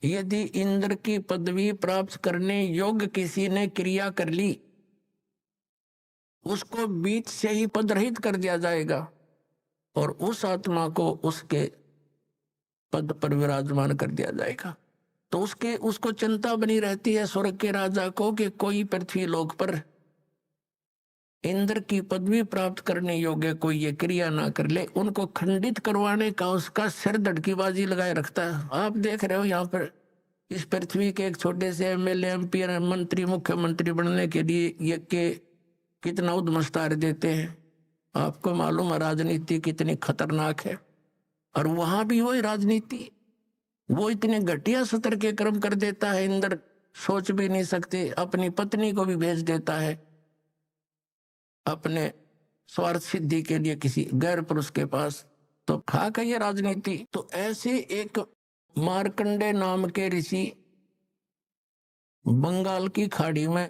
यदि इंद्र की पदवी प्राप्त करने योग्य किसी ने क्रिया कर ली, उसको बीच से ही पदरहित कर दिया जाएगा, और उस आत्मा को उसके पद पर विराजमान कर दिया जाएगा। तो उसको चिंता बनी रहती है स्वर्ग के राजा को, कि कोई पृथ्वी लोक पर इंद्र की पदवी प्राप्त करने योग्य कोई ये क्रिया ना कर ले। उनको खंडित करवाने का उसका सिर धड़कीबाजी लगाए रखता है। आप देख रहे हो यहाँ पर इस पृथ्वी के एक छोटे से MLA MP मंत्री मुख्यमंत्री बनने के लिए ये के कितना उद्मस्तार देते हैं। आपको मालूम है राजनीति कितनी खतरनाक है, और वहां भी वही राजनीति, वो इतने घटिया सतर के कर्म कर देता है इंद्र, सोच भी नहीं सकते। अपनी पत्नी को भी भेज देता है अपने स्वार्थ सिद्धि के लिए किसी गैर पुरुष के पास। तो खाक है ये राजनीति। तो ऐसे एक मार्कंडे नाम के ऋषि बंगाल की खाड़ी में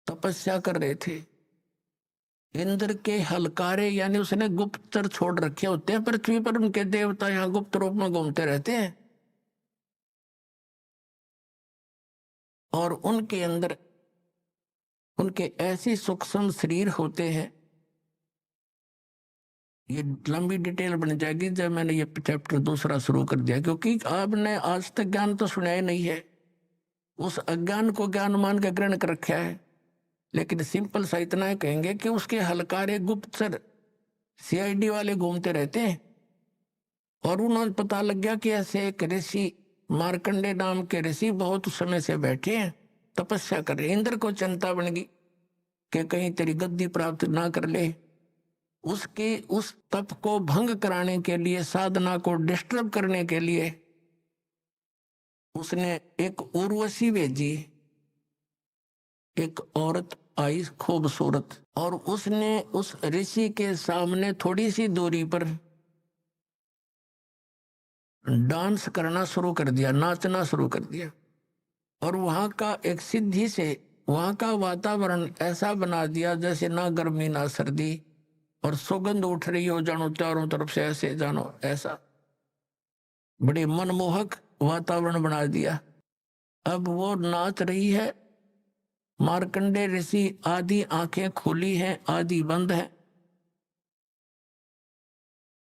तपस्या कर रहे थे। इंद्र के हलकारे यानी उसने गुप्तचर छोड़ रखे होते हैं पृथ्वी पर, उनके देवता यहाँ गुप्त रूप में घूमते रहते हैं, और उनके अंदर उनके ऐसे सूक्ष्म शरीर होते हैं ये लंबी डिटेल बन जाएगी जब मैंने ये चैप्टर दूसरा शुरू कर दिया, क्योंकि आपने आज तक ज्ञान तो सुना ही नहीं है, उस अज्ञान को ज्ञान मान के ग्रहण कर रखा है। लेकिन सिंपल सा इतना है कहेंगे कि उसके हलकारे गुप्तचर सीआईडी वाले घूमते रहते हैं, और उन्होंने पता लग गया कि ऐसे एक ऋषि मार्कंडे नाम के ऋषि बहुत समय से बैठे हैं, तपस्या कर रहे। इंद्र को चिंता बन गई कि कहीं तेरी गद्दी प्राप्त ना कर ले। उसकी उस तप को भंग कराने के लिए, साधना को डिस्टर्ब करने के लिए उसने एक उर्वशी भेजी। एक औरत आई खूबसूरत, और उसने उस ऋषि के सामने थोड़ी सी दूरी पर डांस करना शुरू कर दिया, नाचना शुरू कर दिया। और वहां का एक सिद्धि से वहां का वातावरण ऐसा बना दिया जैसे ना गर्मी ना सर्दी, और सुगंध उठ रही हो जानो चारों तरफ से, ऐसे जानो ऐसा बड़े मनमोहक वातावरण बना दिया। अब वो नाच रही है, मार्कंडे ऋषि आधी आंखें खुली हैं आधी बंद है।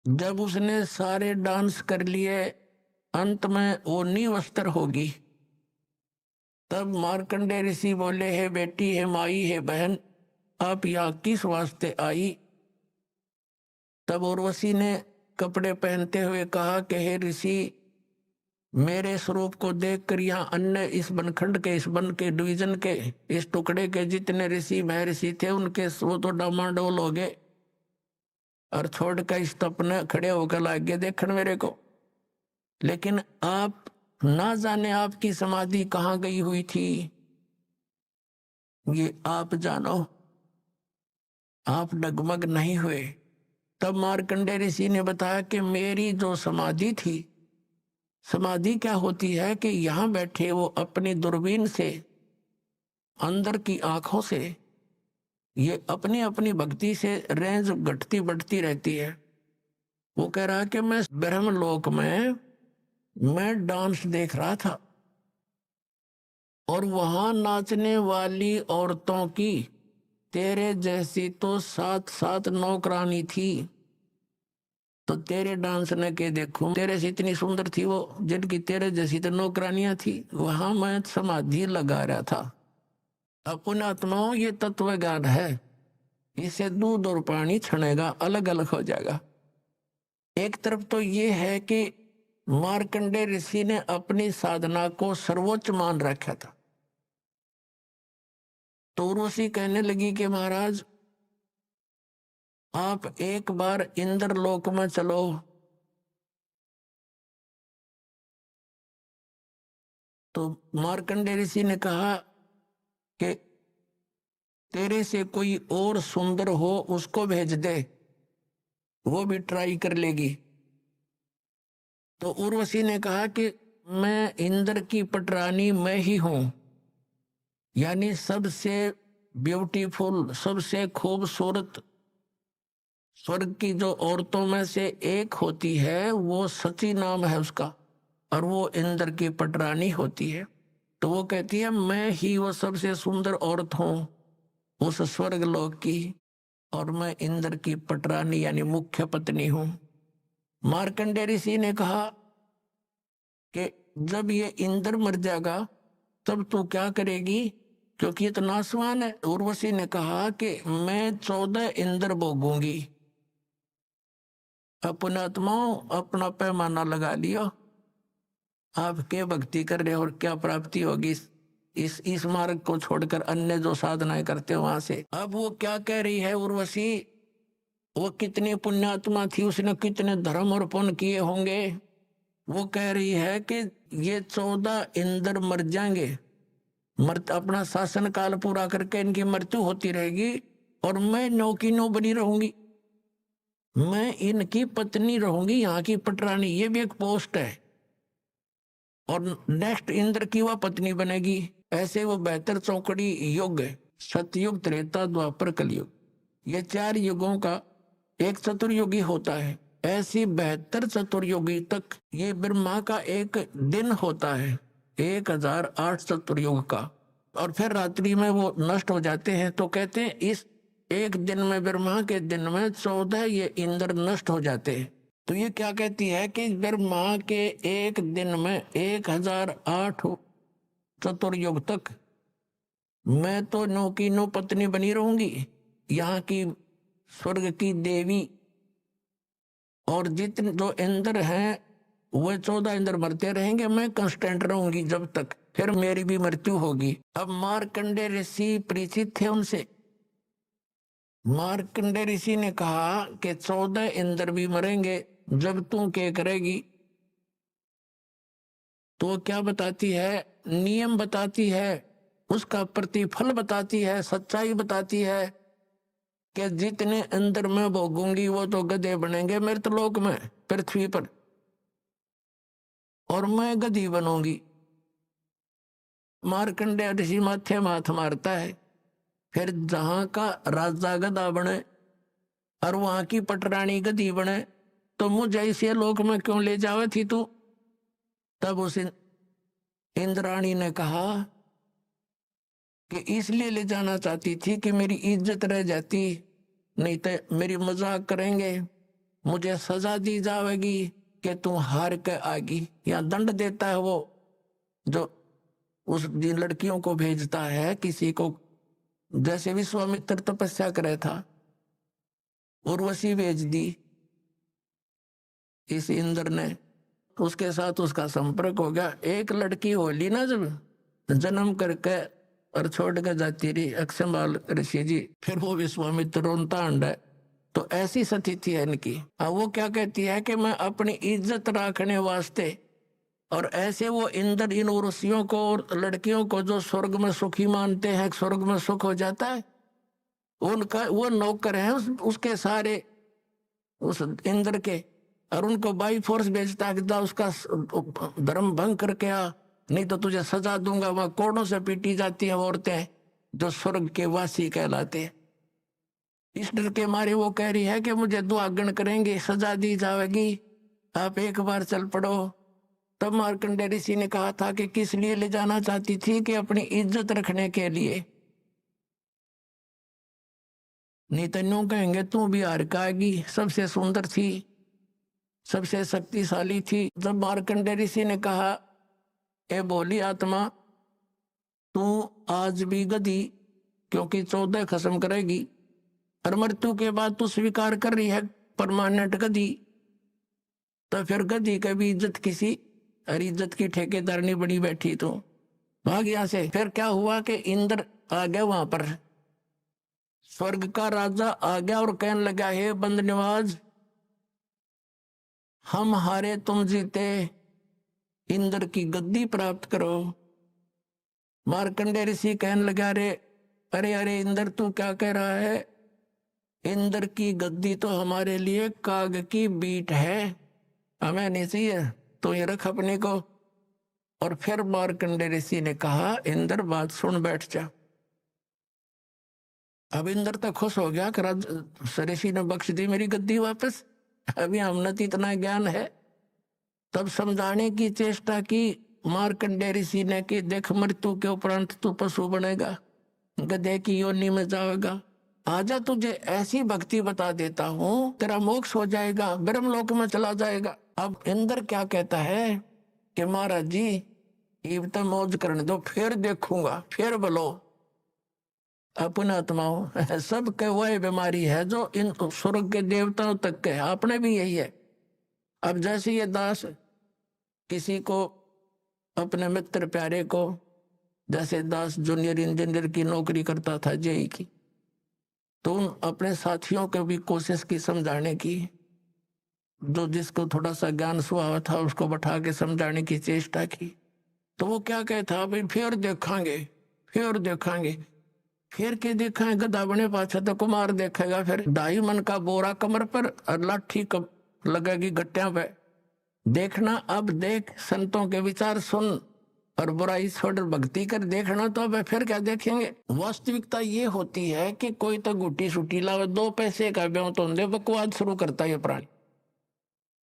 जब उसने सारे डांस कर लिए, अंत में वो निवस्त्र होगी, तब मार्कंडे ऋषि बोले, है बेटी, है माई, है बहन, आप यहाँ किस वास्ते आई? तब उर्वशी ने कपड़े पहनते हुए कहा कि हे ऋषि, मेरे स्वरूप को देखकर यहाँ अन्य इस बनखंड के, इस वन के, डिवीजन के, इस टुकड़े के जितने ऋषि महर्षि थे उनके वो तो डामाडोल हो गए, और छोड़ कर इस तप ने खड़े होकर लाग गए देखन मेरे को। लेकिन आप ना जाने आपकी समाधि कहाँ गई हुई थी, ये आप जानो, आप डगमग नहीं हुए। तब मार्कंडे ऋषि ने बताया कि मेरी जो समाधि थी, समाधि क्या होती है कि यहां बैठे वो अपनी दूरबीन से, अंदर की आंखों से, ये अपनी अपनी भक्ति से रेंज घटती बढ़ती रहती है। वो कह रहा है कि मैं ब्रह्मलोक में मैं डांस देख रहा था, और वहां नाचने वाली औरतों की तेरे जैसी तो 7-7 नौकरानी थी। तो तेरे डांस ने के देखूं, तेरे से इतनी सुंदर थी वो, जिनकी तेरे जैसी तो नौकरानियां थी। वहां मैं समाधि लगा रहा था। अपन आत्माओं, ये तत्व ज्ञान है, इसे दूध और पानी छनेगा, अलग अलग हो जाएगा। एक तरफ तो ये है कि मार्कंडे ऋषि ने अपनी साधना को सर्वोच्च मान रखा था। तो उर्वशी कहने लगी कि महाराज, आप एक बार इंद्रलोक में चलो। तो मार्कंडे ऋषि ने कहा कि तेरे से कोई और सुंदर हो उसको भेज दे, वो भी ट्राई कर लेगी। तो उर्वशी ने कहा कि मैं इंद्र की पटरानी मैं ही हूं, यानी सबसे ब्यूटीफुल, सबसे खूबसूरत स्वर्ग की जो औरतों में से एक होती है, वो सची नाम है उसका, और वो इंद्र की पटरानी होती है। तो वो कहती है मैं ही वो सबसे सुंदर औरत हूं उस स्वर्ग लोक की, और मैं इंद्र की पटरानी यानी मुख्य पत्नी हूं। मार्कंडे ऋषि ने कहा कि जब ये इंद्र मर जाएगा तब तू क्या करेगी, क्योंकि ये तो नासवान है। उर्वशी ने कहा कि मैं 14 इंद्र भोगूंगी। अपने आत्माओं, अपना पैमाना लगा लियो, आप क्या भक्ति कर रहे हो और क्या प्राप्ति होगी इस मार्ग को छोड़कर अन्य जो साधनाएं करते हो वहां से। अब वो क्या कह रही है उर्वशी, वो कितनी पुण्यात्मा थी, उसने कितने धर्म और पुण्य किए होंगे। वो कह रही है कि ये 14 इंद्र मर जाएंगे, अपना शासन काल पूरा करके इनकी मृत्यु होती रहेगी, और मैं 9 की 9 बनी रहूंगी, मैं इनकी पत्नी रहूंगी, यहाँ की पटरानी। ये भी एक पोस्ट है, और नेक्स्ट इंद्र की वह पत्नी बनेगी। ऐसे वो बेहतर चौकड़ी युग है, सतयुग, त्रेता, द्वापर, कलयुग, ये 4 युगों का एक चतुर्युगी होता है। ऐसी 72 चतुर्युगी तक ये ब्रह्मा का एक दिन होता है, 1008 चतुर्युग का, और फिर रात्रि में वो नष्ट हो जाते हैं। तो कहते हैं इस एक दिन में, ब्रह्मा के दिन में 14 ये इंद्र नष्ट हो जाते हैं। तो ये क्या कहती है कि ब्रह्मा के एक दिन में 1008 चतुर्युग तक मैं तो नो की नो पत्नी बनी रहूंगी, यहाँ की स्वर्ग की देवी, और जितने जो इंद्र हैं वो 14 इंद्र मरते रहेंगे, मैं कांस्टेंट रहूंगी जब तक, फिर मेरी भी मृत्यु होगी। अब मार्कंडे ऋषि परिचित थे उनसे। मार्कंडे ऋषि ने कहा कि 14 इंद्र भी मरेंगे जब तू क्या करेगी। तो क्या बताती है, नियम बताती है, उसका प्रतिफल बताती है, सच्चाई बताती है कि जितने अंदर में भोगूंगी वो तो गधे बनेंगे मृतलोक में, पृथ्वी पर, और मैं गधी बनूंगी। मार्कंडेय ऋषि माथे माथ मारता है, फिर जहां का राजा गधा बने और वहां की पटरानी गधी बने, तो मुझे इसे लोक में क्यों ले जावे थी तू। तब उस इंद्राणी ने कहा कि इसलिए ले जाना चाहती थी कि मेरी इज्जत रह जाती, नहीं तो मेरी मजाक करेंगे, मुझे सजा दी जाएगी कि तू हार के आगी। या दंड देता है वो जो उस जिन लड़कियों को भेजता है किसी को, जैसे विश्वामित्र तपस्या करे था, उर्वशी भेज दी इस इंद्र ने, उसके साथ उसका संपर्क हो गया। एक लड़की होली ना जब जन्म करके और छोड़ के जाती रही अक्षमाल ऋषि जी, फिर वो विश्वामित्र रोनता अंड है। तो ऐसी स्थिति है इनकी। अब वो क्या कहती है कि मैं अपनी इज्जत रखने वास्ते, और ऐसे वो इंद्र इन ऋषियों को और लड़कियों को जो स्वर्ग में सुखी मानते हैं, स्वर्ग में सुख हो जाता है, उनका वो नौकर है उसके सारे, उस इंद्र के, और उनको बाई फोर्स भेजता है कि उसका धर्म भंग करके आ, नहीं तो तुझे सजा दूंगा। वहां कोड़ों से पीटी जाती है औरतें जो स्वर्ग के वासी कहलाते हैं। इस डर के मारे वो कह रही है कि मुझे दुआगन करेंगे, सजा दी जाएगी, आप एक बार चल पड़ो। तब मार्कंडेय ऋषि ने कहा था कि किस लिए ले जाना चाहती थी, कि अपनी इज्जत रखने के लिए, नहीं तो यूं कहेंगे तू भी हार के आएगी। सबसे सुंदर थी, सबसे शक्तिशाली थी। जब मार्कंडेय ऋषि ने कहा ए बोली आत्मा, तू आज भी गधी, क्योंकि 14 खत्म करेगी, और मृत्यु के बाद तू स्वीकार कर रही है परमानेंट गधी, तो फिर गधी का भी इज्जत किसी, और इज्जत की ठेकेदार नहीं बनी बैठी, तो भाग यहां से। फिर क्या हुआ कि इंद्र आ गया वहां पर, स्वर्ग का राजा आ गया और कहने लगा, हे बंद निवाज, हम हारे तुम जीते, इंद्र की गद्दी प्राप्त करो। मार्कंडेय ऋषि कहने लगा, अरे अरे अरे इंद्र तू क्या कह रहा है, इंद्र की गद्दी तो हमारे लिए काग की बीट है, हमें नहीं चाहिए, तो ये रख अपने को। और फिर मार्कंडेय ऋषि ने कहा, इंद्र बात सुन बैठ जा। अब इंद्र तो खुश हो गया कि ऋषि ने बख्श दी मेरी गद्दी वापस, अभी हमने तो इतना ज्ञान है। तब समझाने की चेष्टा की मार्कंडेय ऋषि ने कि देख, मृत्यु के उपरांत तू पशु बनेगा, गधे की योनि में जाएगा, आजा तुझे ऐसी भक्ति बता देता हूँ, तेरा मोक्ष हो जाएगा, ब्रह्मलोक में चला जाएगा। अब इंद्र क्या कहता है कि महाराज जी ये तो मौज करने दो, फिर देखूंगा, फिर बोलो। अपने आत्माओं सब के वही बीमारी है जो इन स्वर्ग के देवताओं तक के, आपने भी यही है। अब जैसे ये दास किसी को, अपने मित्र प्यारे को, जैसे दास जूनियर इंजीनियर की नौकरी करता था जेई की, तो उन अपने साथियों को भी कोशिश की समझाने की, जो जिसको थोड़ा सा ज्ञान स्वभाव था उसको बैठा के समझाने की चेष्टा की। तो वो क्या कहता, भाई फिर देखेंगे, फिर देखेंगे, फिर के देखेंगे, गधा बने पाछा तो कुमार देखेगा, फिर 2.5 मन का बोरा कमर पर और लाठी लगेगी गट्टिया पे, देखना अब देख, संतों के विचार सुन और बुराई छोड़ भक्ति कर, देखना तो अब फिर क्या देखेंगे। वास्तविकता ये होती है कि कोई तो गुटी सुटी लावे, 2 पैसे का ब्यों तो होंगे, बकवाद शुरू करता है प्राणी।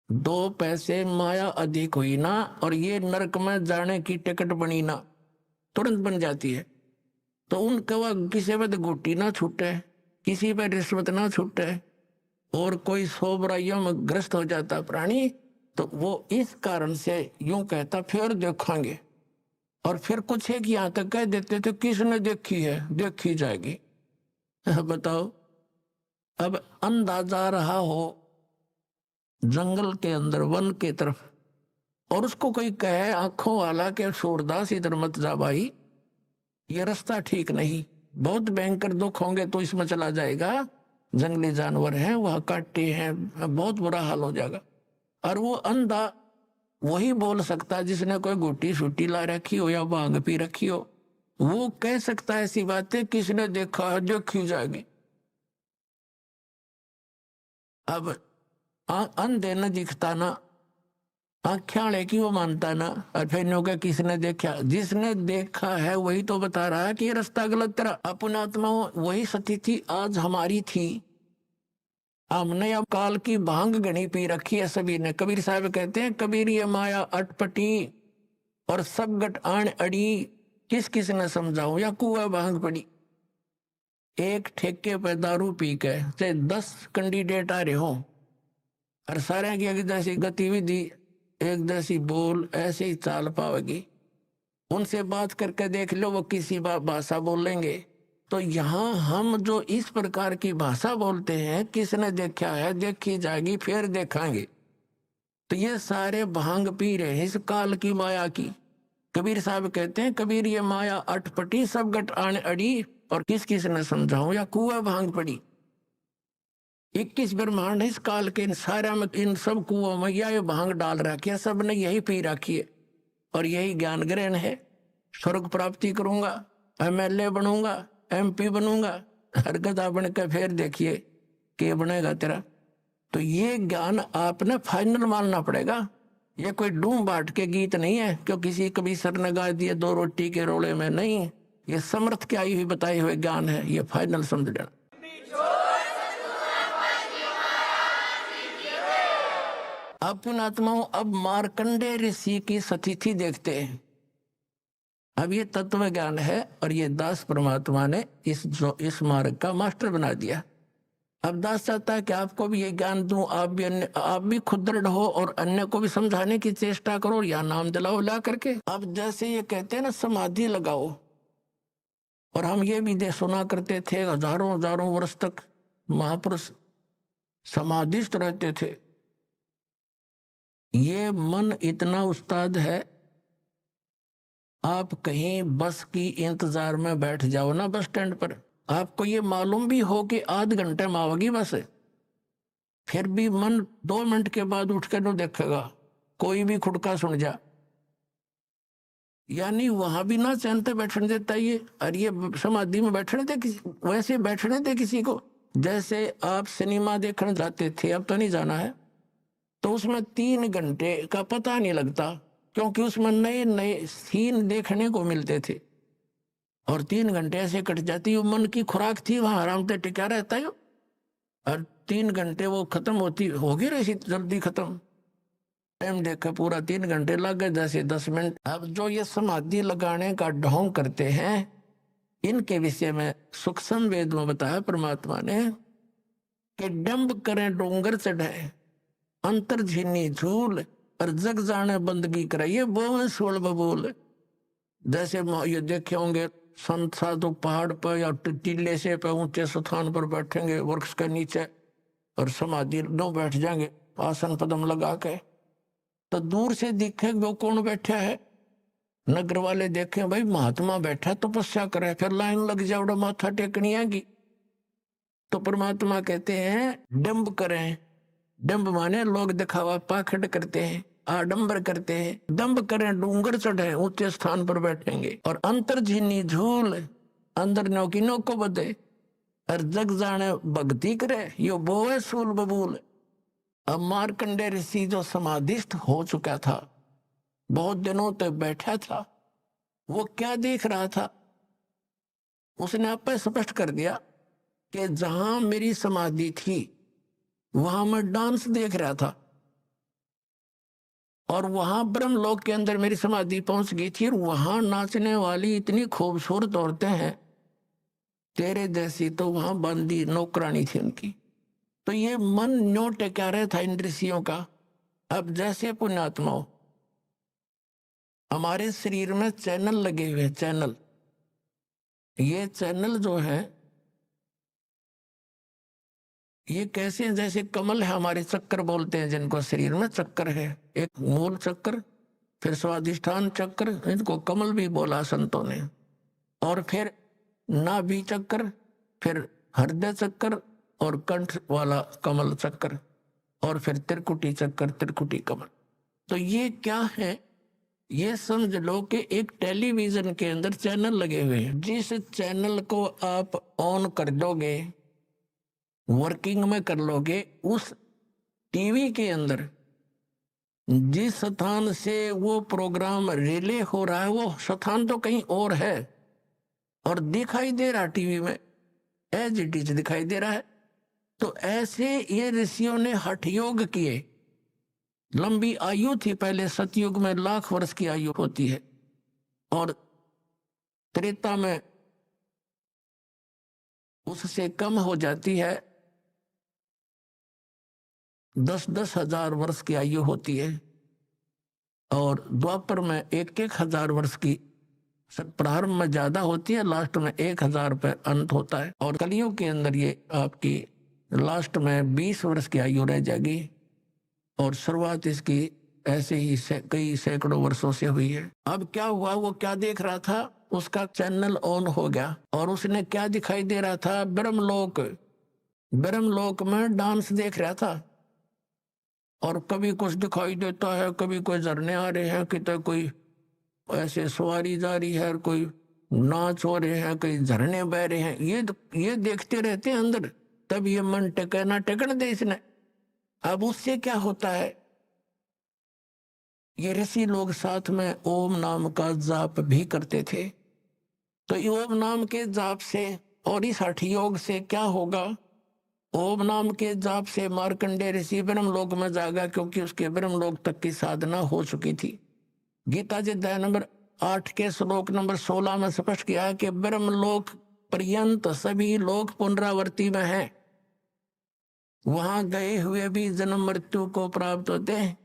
2 पैसे माया अधिक हुई ना, और ये नरक में जाने की टिकट बनी ना, तुरंत बन जाती है। तो उनके वह किसी में गुटी ना छूटे, किसी पर रिश्वत ना छूटे और कोई 100 बुराइयों में ग्रस्त हो जाता प्राणी, तो वो इस कारण से यूं कहता फिर देखेंगे, और फिर कुछ एक यहां तक कह देते थे किसने देखी है, देखी जाएगी। बताओ, अब अंधा जा रहा हो जंगल के अंदर वन के तरफ, और उसको कोई कहे आंखों वाला के सूरदास इधर मत जा भाई, ये रास्ता ठीक नहीं, बहुत भयंकर दुख होंगे तो इसमें चला जाएगा, जंगली जानवर हैं वहां काटे हैं, बहुत बुरा हाल हो जाएगा। और वो अंधा वही बोल सकता है जिसने कोई गुटी छुट्टी ला रखी हो या भांग पी रखी हो, वो कह सकता है ऐसी बातें, किसने देखा है देखी जाएगी। अब अंधे न दिखता ना, आख्याले की वो मानता ना, और फिर नो का किसने देखा, जिसने देखा है वही तो बता रहा है कि ये रास्ता गलत तेरा। अपनात्मा वही सती थी आज हमारी थी, हमने अब काल की भांग गणी पी रखी है सभी ने। कबीर साहब कहते हैं कबीर ये माया अटपटी और सब गट आण अड़ी, किस किस ने समझाऊं या कुआ भांग पड़ी। एक ठेके पे दारू पी के चाहे 10 कैंडिडेट आ रहे हो और सारे की एक जैसी गतिविधि एक जैसी बोल ऐसे ही चाल पाओगी, उनसे बात करके देख लो वो किसी भाषा बोलेंगे। तो यहाँ हम जो इस प्रकार की भाषा बोलते हैं, किसने देखा है देखी जाएगी फिर देखेंगे, तो ये सारे भांग पी रहे हैं इस काल की माया की। कबीर साहब कहते हैं कबीर ये माया अटपटी सब गट आण अड़ी, और किस किस ने समझाऊं या कुआ भांग पड़ी। 21 ब्रह्मांड इस काल के इन सारा में इन सब कुओं में यह भांग डाल रखी है, सब ने यही पी रखी है और यही ज्ञान ग्रहण है। स्वर्ग प्राप्ति करूंगा, MLA बनूंगा, MP बनूंगा, हरकत बन के फिर देखिए क्या बनेगा तेरा। तो ये ज्ञान आपने फाइनल मानना पड़ेगा, ये कोई डूम बाट के गीत नहीं है क्यों किसी कभी सर ने गा दिए 2 रोटी के रोले में, नहीं, ये समर्थ के आई हुई बताई हुए ज्ञान है, ये फाइनल समझ लेना। अपन आत्माओं अब मार्कंडे ऋषि की सतिथि देखते हैं। अब ये तत्व ज्ञान है और ये दास परमात्मा ने इस मार्ग का मास्टर बना दिया। अब दास चाहता है कि आपको भी ये ज्ञान दूं, आप भी खुद दृढ़ हो और अन्य को भी समझाने की चेष्टा करो या नाम दिलाओ ला करके। अब जैसे ये कहते हैं ना समाधि लगाओ, और हम ये भी सुना करते थे हजारों हजारों वर्ष तक महापुरुष समाधिस्थ रहते थे। ये मन इतना उस्ताद है, आप कहीं बस की इंतजार में बैठ जाओ ना बस स्टैंड पर, आपको ये मालूम भी हो कि आध घंटे में आओगी बस, फिर भी मन 2 मिनट के बाद उठ कर न देखेगा, कोई भी खुड़का सुन जा, यानी वहां भी ना चैन से बैठने देता ये। और ये समाधि में बैठने दे किसी, वैसे बैठने दे किसी को। जैसे आप सिनेमा देखने जाते थे, अब तो नहीं जाना है, तो उसमें 3 घंटे का पता नहीं लगता क्योंकि उसमें नए नए सीन देखने को मिलते थे, और 3 घंटे ऐसे कट जाती, वो मन की खुराक थी, वहां आराम से टिका रहता है, और 3 घंटे वो खत्म होगी रही जल्दी खत्म। टाइम देखा पूरा 3 घंटे लग गए जैसे 10 मिनट। अब जो ये समाधि लगाने का ढोंग करते हैं, इनके विषय में सूक्ष्म वेद में बताया परमात्मा ने कि डंब करें डोंगर चढ़ाए अंतर झीनी झूल और जग जाने बंदगी करे, ये बोल सोल बबूल। जैसे ये देखे होंगे संत साधु पहाड़ पर या टीले से पे ऊंचे स्थान पर बैठेंगे वृक्ष के नीचे और समाधि नो बैठ जाएंगे आसन पदम लगा के, तो दूर से दिखे वो कौन बैठा है, नगर वाले देखे भाई महात्मा बैठा तपस्या करे, फिर लाइन लग जाओ माथा टेकनी आएगी। तो परमात्मा कहते हैं डंब करें, डंब माने लोग दिखावा पाखंड करते हैं, आडंबर करते हैं, दंब करें डूंगर चढ़े ऊंचे स्थान पर बैठेंगे, और अंतर झीनी झूल अंदर नौकी नो को बदे और जग जाने भक्ति करे, यो बोए सूल बबूल। अब मार्कंडे ऋषि जो समाधिस्थ हो चुका था, बहुत दिनों तक बैठा था, वो क्या देख रहा था, उसने आप स्पष्ट कर दिया कि जहां मेरी समाधि थी वहां मैं डांस देख रहा था, और वहां ब्रह्मलोक के अंदर मेरी समाधि पहुंच गई थी, और वहां नाचने वाली इतनी खूबसूरत औरतें हैं तेरे जैसी तो वहां बंदी नौकरानी थी उनकी। तो ये मन न्यो टेका रहा था इन ऋषियों का। अब जैसे पुण्यात्माओं, हमारे शरीर में चैनल लगे हुए, चैनल, ये चैनल जो है ये कैसे हैं? जैसे कमल है हमारे, चक्कर बोलते हैं जिनको, शरीर में चक्कर है, एक मूल चक्र, फिर स्वादिष्ठान चक्र, इनको कमल भी बोला संतों ने, और फिर नाभि चक्र, फिर हृदय चक्र, और कंठ वाला कमल चक्र, और फिर त्रिकुटी चक्र, त्रिकुटी कमल। तो ये क्या है? ये समझ लो कि एक टेलीविजन के अंदर चैनल लगे हुए हैं। जिस चैनल को आप ऑन कर दोगे, वर्किंग में कर लोगे, उस टीवी के अंदर जिस स्थान से वो प्रोग्राम रिले हो रहा है वो स्थान तो कहीं और है, और दिखाई दे रहा टीवी में, एज इट इज दिखाई दे रहा है। तो ऐसे ये ऋषियों ने हठ योग किए। लंबी आयु थी पहले, सतयुग में 1,00,000 वर्ष की आयु होती है, और त्रेता में उससे कम हो जाती है, 10-10 हजार वर्ष की आयु होती है, और द्वापर में 1-1 हजार वर्ष की, प्रारंभ में ज्यादा होती है, लास्ट में 1,000 पे अंत होता है। और कलियुग के अंदर ये आपकी लास्ट में 20 वर्ष की आयु रह जाएगी, और शुरुआत इसकी ऐसे ही कई सैकड़ों वर्षों से हुई है। अब क्या हुआ, वो क्या देख रहा था, उसका चैनल ऑन हो गया, और उसने क्या दिखाई दे रहा था, ब्रह्मलोक, ब्रह्मलोक में डांस देख रहा था। और कभी कुछ दिखाई देता है, कभी कोई झरने आ रहे हैं, कितने कोई ऐसे सवारी जा रही है, कोई नाच हो रहे हैं, कई झरने बह रहे हैं, ये देखते रहते हैं अंदर। तब ये मन टेके ना टेकन दे इसने। अब उससे क्या होता है, ये ऋषि लोग साथ में ओम नाम का जाप भी करते थे। तो ओम नाम के जाप से और इस हठ योग से क्या होगा, ओम नाम के जाप से मार्कंडेय ऋषि ब्रह्मलोक में जाएगा, क्योंकि उसके ब्रह्मलोक तक की साधना हो चुकी थी। गीता जी अध्याय नंबर 8 के श्लोक नंबर 16 में स्पष्ट किया है कि ब्रह्मलोक पर्यंत सभी लोग पुनरावृत्ति में हैं, वहां गए हुए भी जन्म मृत्यु को प्राप्त होते हैं।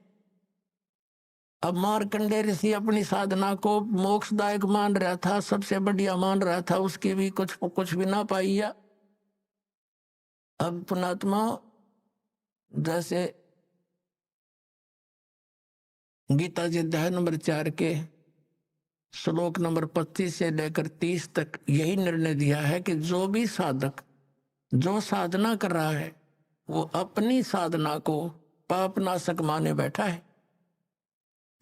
अब मार्कंडेय ऋषि अपनी साधना को मोक्षदायक मान रहा था, सबसे बढ़िया मान रहा था, उसकी भी कुछ भी ना पाइया। अब पुणात्मा जैसे गीता जी अध्याय नंबर 4 के श्लोक नंबर 25 से लेकर 30 तक यही निर्णय दिया है कि जो भी साधक जो साधना कर रहा है वो अपनी साधना को पापनाशक माने बैठा है।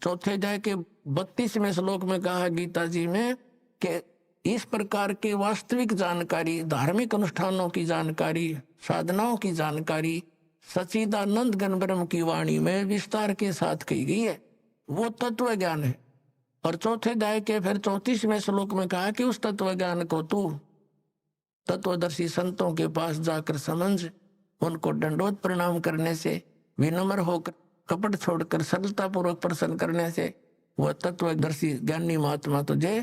चौथे अध्याय के 32वें श्लोक में कहा गीता जी में कि इस प्रकार के वास्तविक जानकारी, धार्मिक अनुष्ठानों की जानकारी, साधनाओं की जानकारी सच्चिदानंद घन ब्रह्म की वाणी में विस्तार के साथ कही गई है, वो तत्व ज्ञान है। और चौथे अध्याय के फिर 34वें श्लोक में कहा कि उस तत्व ज्ञान को तू तत्वदर्शी संतों के पास जाकर समझ, उनको दंडोत प्रणाम करने से, विनम्र होकर, कपट छोड़कर सरलता पूर्वक प्रसन्न करने से वह तत्वदर्शी ज्ञानी महात्मा तुझे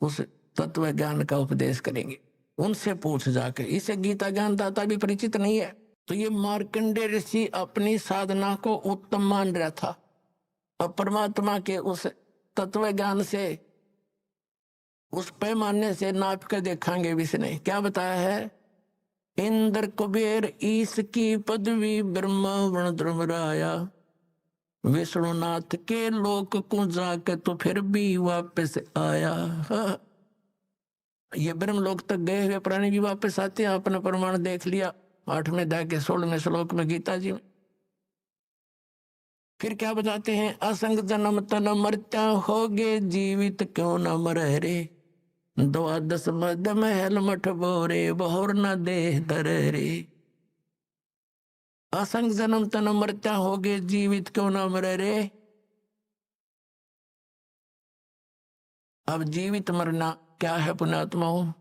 उस तत्व ज्ञान का उपदेश करेंगे। उनसे पूछ जाके, इसे गीता ज्ञान दाता भी परिचित नहीं है। तो ये मार्कंडेय ऋषि अपनी साधना को उत्तम मान रहा था, और परमात्मा के उस तत्व ज्ञान से, उस पैमाने से नाप के देखेंगे। इसने क्या बताया है, इंद्र कुबेर ईश की पदवी ब्रह्मा वर्ण धर्मराया, विष्णुनाथ के लोक को जाके तो फिर भी वापस आया। हाँ। ये ब्रह्म लोक तक गए हुए प्राणी भी वापस आते हैं, आपने प्रमाण देख लिया 8वें अध्याय के 16वें श्लोक में गीता जी में। फिर क्या बताते हैं, असंग जन्म तन मरता होगे, जीवित क्यों न मरे रे, 12 मद महल मठ बोरे, बहुर न देह धरे रे। असंग जन्म तन मरता होगे, जीवित क्यों न मरे रे। अब जीवित मरना क्या है पुण्यात्माओं,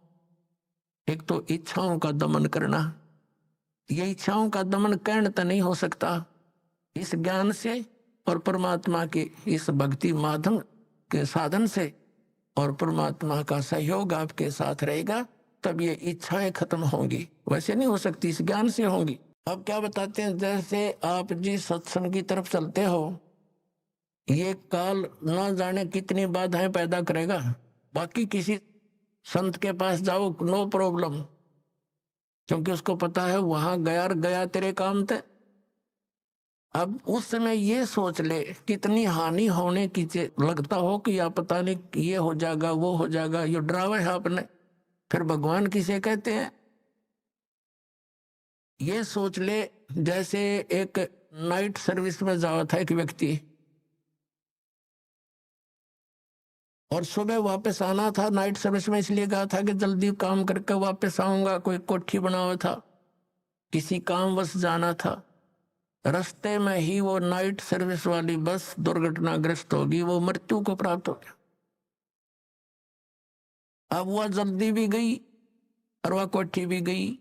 एक तो इच्छाओं का दमन करना। ये इच्छाओं का दमन कर्ण तो नहीं हो सकता, इस ज्ञान से और परमात्मा के इस भक्ति माध्यम के साधन से, और परमात्मा का सहयोग आपके साथ रहेगा तब ये इच्छाएं खत्म होंगी, वैसे नहीं हो सकती, इस ज्ञान से होंगी। अब क्या बताते हैं, जैसे आप जिस सत्संग की तरफ चलते हो, ये काल न जाने कितनी बाधाएं पैदा करेगा। बाकी किसी संत के पास जाओ, नो प्रॉब्लम, क्योंकि उसको पता है वहां गया गया तेरे काम थे। अब उस समय ये सोच ले कितनी हानि होने की लगता हो कि या पता नहीं ये हो जाएगा वो हो जाएगा, ये डरावा है आपने। फिर भगवान किसे कहते हैं, ये सोच ले जैसे एक नाइट सर्विस में जावा था एक व्यक्ति, और सुबह वापस आना था। नाइट सर्विस में इसलिए कहा था कि जल्दी काम करके वापस आऊंगा, कोई कोठी बना हुआ था, किसी काम बस जाना था। रास्ते में ही वो नाइट सर्विस वाली बस दुर्घटनाग्रस्त होगी, वो मृत्यु को प्राप्त हो गया। अब वह जल्दी भी गई और वह कोठी भी गई।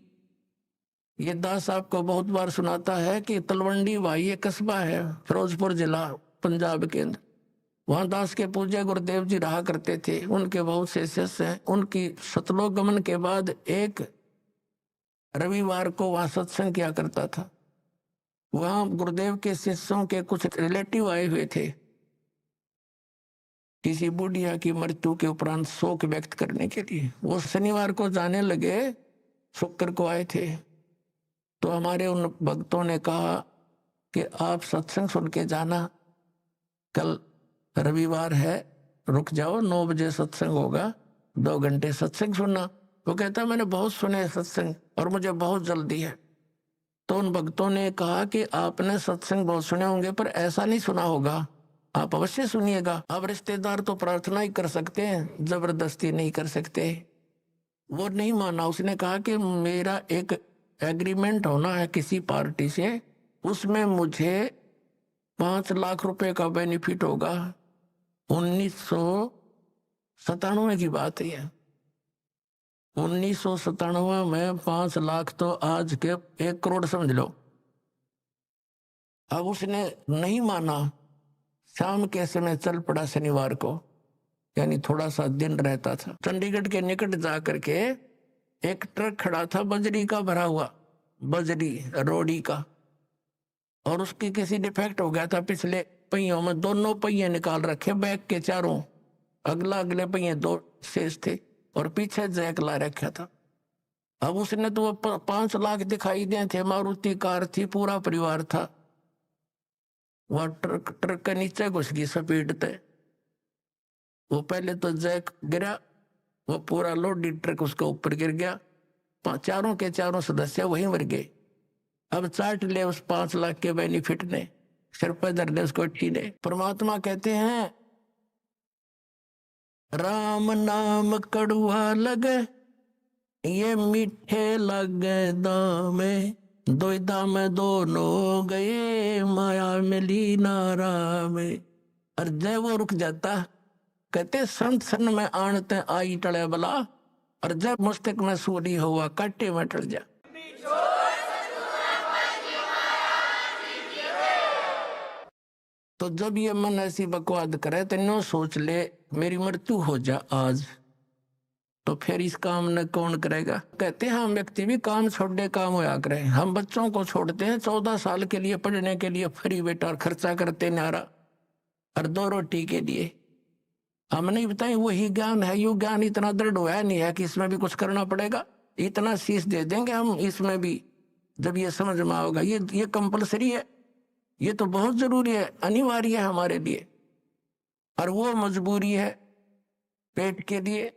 ये दास आपको बहुत बार सुनाता है कि तलवंडी भाई एक कस्बा है, फिरोजपुर जिला, पंजाब के अंदर। वहां दास के पूज्य गुरुदेव जी रहा करते थे, उनके बहुत से शिष्य हैं। उनकी सतलोक गमन के बाद एक रविवार को वहां सत्संग किया करता था। वहां गुरुदेव के शिष्यों के कुछ रिलेटिव आए हुए थे, किसी बुढ़िया की मृत्यु के उपरांत शोक व्यक्त करने के लिए। वो शनिवार को जाने लगे, शुक्र को आए थे। तो हमारे उन भक्तों ने कहा कि आप सत्संग सुन के जाना, कल रविवार है, रुक जाओ, 9 बजे सत्संग होगा, 2 घंटे सत्संग सुनना। वो कहता मैंने बहुत सुने सत्संग और मुझे बहुत जल्दी है। तो उन भक्तों ने कहा कि आपने सत्संग बहुत सुने होंगे पर ऐसा नहीं सुना होगा, आप अवश्य सुनिएगा। अब रिश्तेदार तो प्रार्थना ही कर सकते हैं, जबरदस्ती नहीं कर सकते। वो नहीं माना, उसने कहा कि मेरा एक एग्रीमेंट होना है किसी पार्टी से, उसमें मुझे 5 लाख रुपए का बेनिफिट होगा। 1997 की बात है। 1997 में 5 लाख तो आज के 1 करोड़ समझ लो। अब उसने नहीं माना, शाम के समय चल पड़ा शनिवार को, यानी थोड़ा सा दिन रहता था। चंडीगढ़ के निकट जाकर के एक ट्रक खड़ा था बजरी का भरा हुआ, बजरी रोड़ी का, और उसकी किसी डिफेक्ट हो गया था। पिछले पहियों में दोनों पहिए निकाल रखे, बैक के चारों, अगला अगले पहिए 2 शेष थे और पीछे जैक ला रखा था। अब उसने तो 5 लाख दिखाई दिए थे, मारुति कार थी, पूरा परिवार था। वह ट्रक के नीचे घुस गई स्पीड तय। वो पहले तो जैक गिरा, वो पूरा लोडेड ट्रक उसके ऊपर गिर गया, चारों के चारों सदस्य वहीं मर गए। अब चाट ले उस 5 लाख के बेनिफिट ने, सिर पर धर ले उसको ठी ने। परमात्मा कहते हैं राम नाम कड़ुआ लगे, ये मीठे लगे दामे, दुविधा में दोनों गए, माया मिली नारा में। और जय वो रुक जाता, कहते संत सन में आणते आई टले बला, और जब मस्तक में सूरी हुआ काटे में टल जा। तो जब ये मन ऐसी बकवाद करे तो नो सोच ले मेरी मृत्यु हो जा आज, तो फिर इस काम न कौन करेगा। कहते हैं हम व्यक्ति भी काम छोड़ने काम होया करे। हम बच्चों को छोड़ते हैं 14 साल के लिए पढ़ने के लिए फ्री बेटा, और खर्चा करते नारा, और 2 रोटी के लिए। हम नहीं बताए वही ज्ञान है, यू ज्ञान इतना दृढ़ हुआ नहीं है कि इसमें भी कुछ करना पड़ेगा। इतना शीश दे देंगे हम इसमें भी, जब ये समझ में आओगा। ये कंपलसरी है, ये तो बहुत जरूरी है, अनिवार्य है हमारे लिए। और वो मजबूरी है पेट के लिए।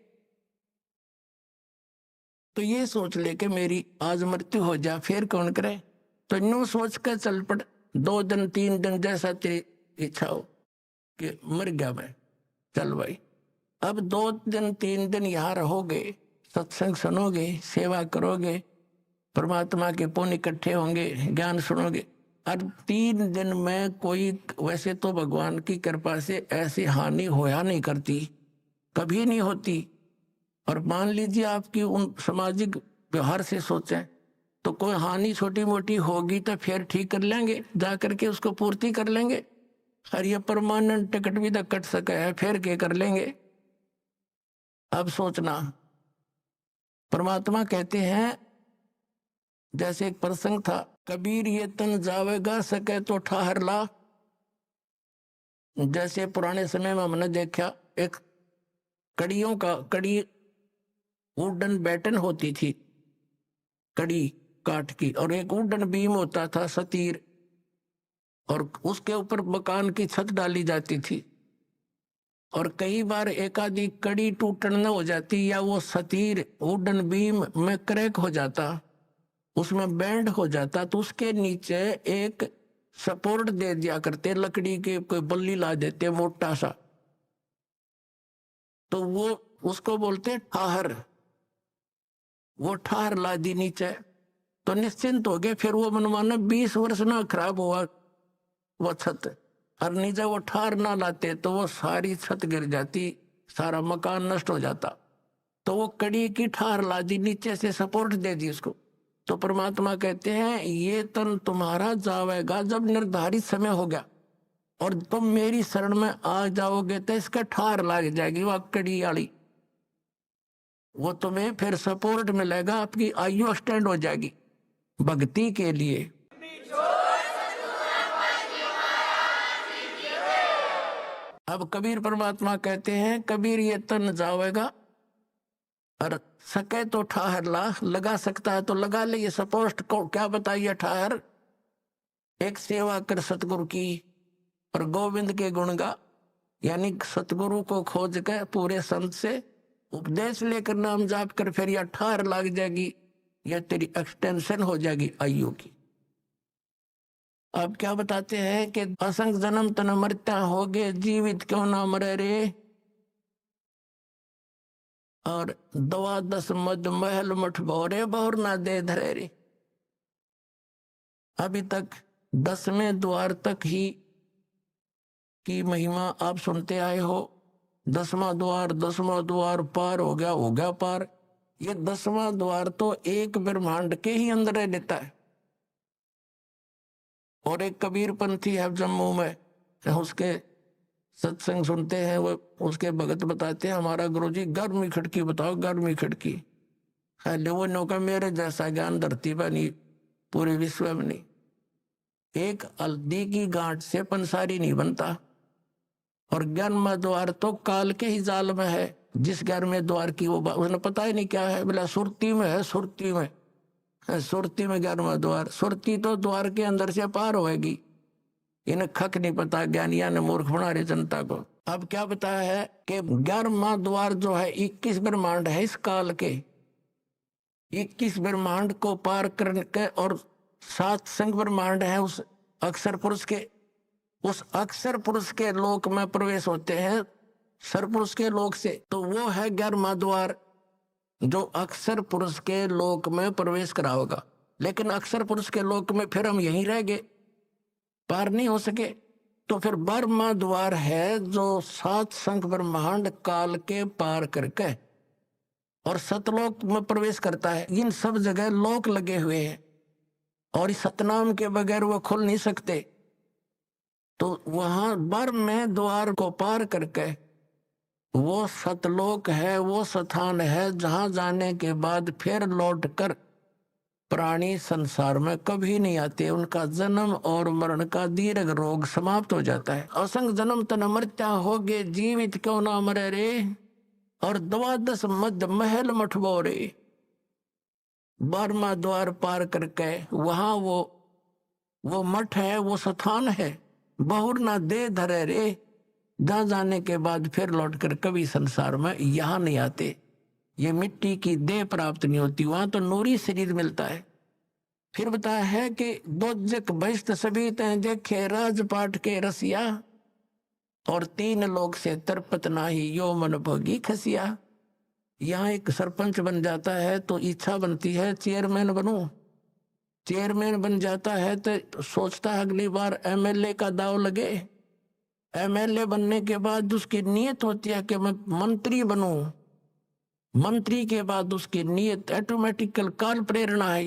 तो ये सोच ले कि मेरी आज मृत्यु हो जा, फिर कौन करे। तो नो सोच कर चल पड़, 2 दिन 3 दिन जैसा तेरी इच्छा हो कि मर गया मैं, चल भाई। अब 2 दिन 3 दिन यहाँ रहोगे, सत्संग सुनोगे, सेवा करोगे, परमात्मा के पुण्य इकट्ठे होंगे, ज्ञान सुनोगे। और 3 दिन में कोई, वैसे तो भगवान की कृपा से ऐसी हानि होया नहीं करती, कभी नहीं होती। और मान लीजिए आपकी उन सामाजिक व्यवहार से सोचें तो कोई हानि छोटी मोटी होगी तो फिर ठीक कर लेंगे, जा करके उसको पूर्ति कर लेंगे। और ये परमानेंट टिकट भी तो कट सके है, फिर क्या कर लेंगे। अब सोचना परमात्मा कहते हैं, जैसे एक प्रसंग था, कबीर ये तन जावेगा सके तो ठहर ला। जैसे पुराने समय में हमने देखा, एक कड़ी वुडन बैटन होती थी, कड़ी काठ की, और एक वुडन बीम होता था, सतीर, और उसके ऊपर मकान की छत डाली जाती थी। और कई बार एक आधी कड़ी टूटन न हो जाती, या वो सतीर वुडन बीम में क्रैक हो जाता, उसमें बैंड हो जाता, तो उसके नीचे एक सपोर्ट दे दिया करते, लकड़ी के कोई बल्ली ला देते मोटा सा, तो वो उसको बोलते ठाहर। वो ठाहर ला दी नीचे, तो निश्चिंत हो गए। फिर वो मनमाना 20 वर्ष ना खराब हुआ वो छत। और नीचे वो ठाहर ना लाते तो वो सारी छत गिर जाती, सारा मकान नष्ट हो जाता। तो वो कड़ी की ठाहर ला दी, नीचे से सपोर्ट दे दी उसको। तो परमात्मा कहते हैं, ये तन तुम्हारा जावेगा जब निर्धारित समय हो गया, और तुम मेरी शरण में आ जाओगे तो इसका ठार लग जाएगी वह कड़ी वाली, वो तुम्हें फिर सपोर्ट मिलेगा, आपकी आयु एक्सटेंड हो जाएगी भक्ति के लिए। अब कबीर परमात्मा कहते हैं, कबीर ये तन जावेगा, और सके तो ठाहर ला, लगा सकता है तो लगा ले ये सपोर्ट को। क्या बताइए ठाहर, एक सेवा कर सतगुरु की और गोविंद के गुण गा, यानी सतगुरु को खोज कर पूरे संत से उपदेश लेकर नाम जाप कर, फिर यह ठार लग जाएगी, यह तेरी एक्सटेंशन हो जाएगी आयु की। अब क्या बताते हैं कि असंग जन्म तन मरता होगे, जीवित क्यों ना मरे रे, और 12 मद महल मठ भोरे बहुर ना दे धरे रे। अभी तक 10वें द्वार तक ही की महिमा आप सुनते आए हो। 10वां द्वार पार हो गया पार। ये 10वां द्वार तो एक ब्रह्मांड के ही अंदर रहता है। और एक कबीर पंथी है जम्मू में, उसके सत्संग सुनते हैं, वो उसके भगत बताते हैं, हमारा गुरुजी गर्मी खिड़की बताओ, गर्मी खिड़की है। वो नौका मेरे जैसा ज्ञान धरती पर नहीं, पूरे विश्व में नहीं। एक हल्दी की गांठ से पंसारी नहीं बनता। और 11वां द्वार तो काल के ही जाल में है। जिस 11वें द्वार की वो उसने पता ही नहीं क्या है, बोला सुरती में है, सुरती में है, सुरती में 11वां द्वार। सुरती तो द्वार के अंदर से पार होएगी, इन्हें खक नहीं पता, ज्ञानिया ने मूर्ख बना रहे जनता को। अब क्या बताया है कि 11वां द्वार जो है 21 ब्रह्मांड है इस काल के, 21 ब्रह्मांड को पार करके, और 7 संग ब्रह्मांड है उस अक्षर पुरुष के, उस अक्षर पुरुष के लोक में प्रवेश होते हैं सरपुरुष के लोक से। तो वो है 11वां द्वार जो अक्षर पुरुष के लोक में प्रवेश कराओगा। लेकिन अक्षर पुरुष के लोक में फिर हम यहीं रह गए, पार नहीं हो सके। तो फिर 12वां द्वार है जो 7 संख ब्रह्मांड काल के पार करके और सतलोक में प्रवेश करता है। इन सब जगह लोक लगे हुए हैं और इस सतनाम के बगैर वो खुल नहीं सकते। तो वहां 12वें द्वार को पार करके वो सतलोक है, वो स्थान है जहां जाने के बाद फिर लौटकर प्राणी संसार में कभी नहीं आते। उनका जन्म और मरण का दीर्घ रोग समाप्त हो जाता है। असंग जन्म तन मृत्या होगे, जीवित क्यों ना मरे रे, और 12 मद महल मठबो रे। 12वां द्वार पार करके वहां वो मठ है, वो स्थान है, बहुर ना दे धरे रे, जहां जाने के बाद फिर लौटकर कभी संसार में यहां नहीं आते। ये मिट्टी की देह प्राप्त नहीं होती, वहां तो नूरी शरीर मिलता है। फिर बताया है कि दोजक बहिष्ठ सभी तैं देखे राजपाट के रसिया, और 3 लोग से तरपत नाही यो मन भोगी खसिया। यहाँ एक सरपंच बन जाता है तो इच्छा बनती है चेयरमैन बनूं। चेयरमैन बन जाता है तो सोचता है अगली बार एमएलए का दाव लगे। एमएलए बनने के बाद उसकी नीयत होती है कि मैं मंत्री बनूं। मंत्री के बाद उसकी नीयत ऑटोमेटिकल काल प्रेरणा है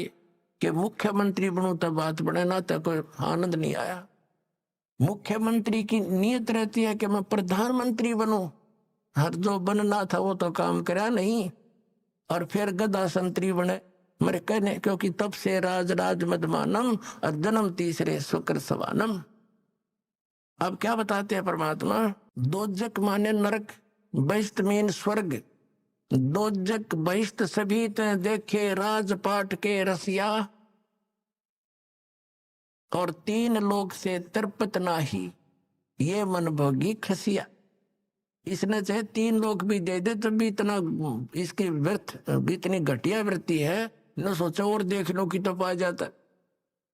कि मुख्यमंत्री बनूं, तब बात बने, ना तो कोई आनंद नहीं आया। मुख्यमंत्री की नीयत रहती है कि मैं प्रधानमंत्री बनूं। हर जो बनना था वो तो काम करा नहीं, और फिर गदा संतरी बने मेरे कहने, क्योंकि तब से राज राज मदमानम और जन्म तीसरे शुक्र सवानम। अब क्या बताते हैं परमात्मा? दोजक माने नरक, बहिष्ट मीन स्वर्ग। दोजक बहिष्ट सभी ते देखे राजपाट के रसिया, और तीन लोक से तिरपत नाही ये मन भोगी खसिया। इसने चाहे तीन लोक भी दे दे तो भी इतना इसकी व्यर्थ, इतनी घटिया वृत्ति है, न सोचो और देख लो कि तो पा जाता।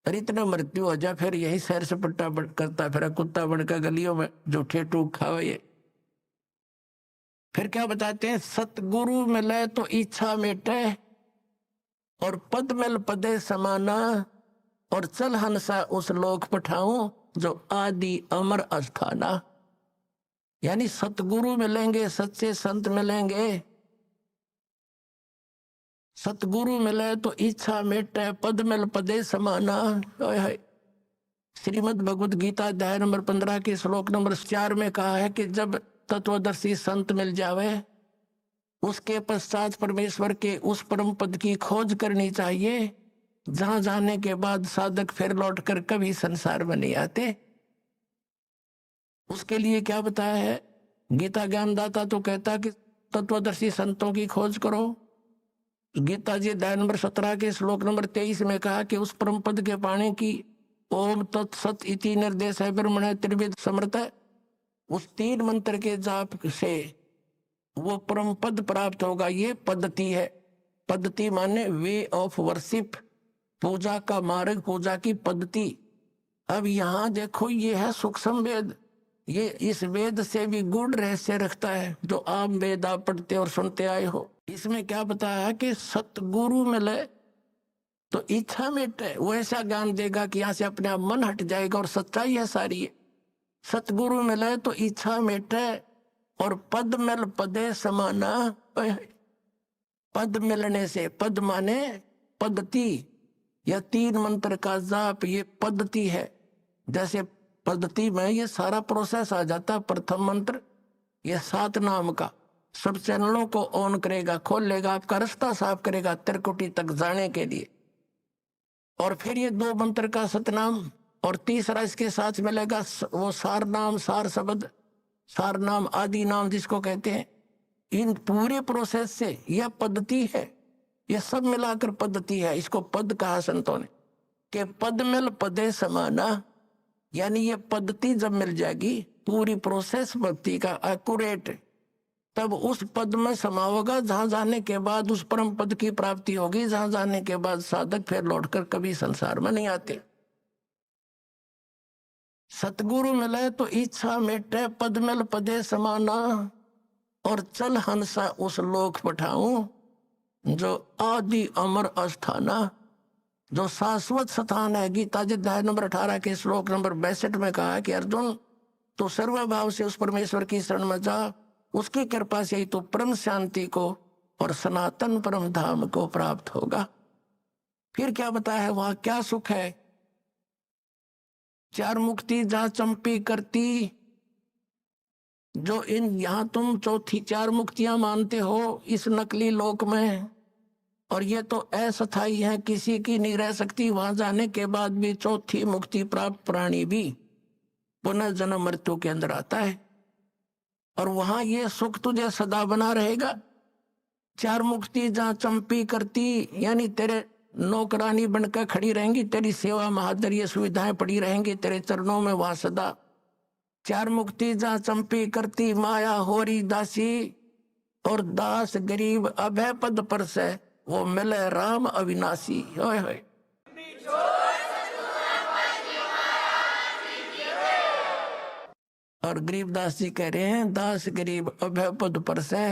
अरे इतना मृत्यु हो जा फिर यही सैर सपट्टा करता फिर कुत्ता बनकर गलियों में जो ठेठू खावे ये। फिर क्या बताते हैं? सतगुरु मिले तो इच्छा मेटे, और पद मिल पदे समाना, और चल हंसा उस लोक पठाऊं जो आदि अमर अस्थाना। यानी सतगुरु मिलेंगे, सच्चे संत मिलेंगे, सतगुरु मिले तो इच्छा मेटे, पद मिल पदे समाना। श्रीमद् भगवत गीता अध्याय नंबर 15 के श्लोक नंबर 4 में कहा है कि जब तत्वदर्शी संत मिल जावे उसके पश्चात परमेश्वर के उस परम पद की खोज करनी चाहिए, जहां जाने के बाद साधक फिर लौटकर कभी संसार में नहीं आते। उसके लिए क्या बताया है? गीता ज्ञानदाता तो कहता कि तत्वदर्शी संतों की खोज करो। गीता जी अध्याय नंबर 17 के श्लोक नंबर 23 में कहा कि उस परम पद के पाने की ओम तत्सत इति निर्देश है ब्रह्मण त्रिविध समर्थ है। उस 3 मंत्र के जाप से वो परम पद प्राप्त होगा। ये पद्धति है। पद्धति माने वे ऑफ वर्शिप, पूजा का मार्ग, पूजा की पद्धति। अब यहाँ देखो ये है सूक्ष्म वेद, ये इस वेद से भी गूढ़ रहस्य रखता है जो आम वेद आप पढ़ते और सुनते आए हो। इसमें क्या बताया है कि सतगुरु मिले तो इच्छा मिटे, वो ऐसा ज्ञान देगा कि यहाँ से अपने आप मन हट जाएगा और सच्चाई है सारी है। सतगुरु मिले तो इच्छा मिटे, और पद मिल पदे समाना। पद मिलने से, पद माने पद्धति, यह 3 मंत्र का जाप ये पद्धति है। जैसे पद्धति में ये सारा प्रोसेस आ जाता। प्रथम मंत्र ये 7 नाम का सब चैनलों को ऑन करेगा, खोल लेगा, आपका रास्ता साफ करेगा त्रिकुटी तक जाने के लिए। और फिर ये 2 मंत्र का सतनाम, और तीसरा इसके साथ मिलेगा वो सार नाम, सार शब्द, सार नाम, आदि नाम जिसको कहते हैं। इन पूरे प्रोसेस से यह पद्धति है, यह सब मिलाकर पद्धति है। इसको पद कहा संतों ने कि पद मिल पदे समाना। यानी ये पद्धति जब मिल जाएगी, पूरी प्रोसेस भक्ति का एक्यूरेट, तब उस पद में समा होगा, जहां जाने के बाद उस परम पद की प्राप्ति होगी, जहां जाने के बाद साधक फिर लौटकर कभी संसार में नहीं आते। सतगुरु मिले तो इच्छा मेटे, पद मिल पदे समाना, और चल हंसा उस लोक पठाऊं जो आदि अमर अस्थाना, जो शाश्वत स्थान है। गीता जी अध्याय नंबर 18 के श्लोक नंबर 62 में कहा है कि अर्जुन तो सर्वभाव से उस परमेश्वर की शरण में जा, उसकी कृपा से ही तो परम शांति को और सनातन परम धाम को प्राप्त होगा। फिर क्या बताया है वहां क्या सुख है? 4 मुक्ति जहां चंपी करती, जो इन यहां तुम चौथी 4 मुक्तियां मानते हो इस नकली लोक में, और ये तो अस्थायी है, किसी की नहीं रह सकती। वहां जाने के बाद भी चौथी मुक्ति प्राप्त प्राणी भी पुनः जन्म मृत्यु के अंदर आता है, और वहां ये सुख तुझे सदा बना रहेगा। 4 मुक्ति जहां चंपी करती, यानी तेरे नौकरानी बनकर खड़ी रहेंगी, तेरी सेवा महादर सुविधाएं पड़ी रहेंगी तेरे चरणों में वहां सदा। 4 मुक्ति जहां चंपी करती, माया होरी दासी, और दास गरीब अभय पद पर से वो मिले राम अविनाशी। होय होय। और गरीबदास जी कह रहे हैं दास गरीब अभय पद पर से,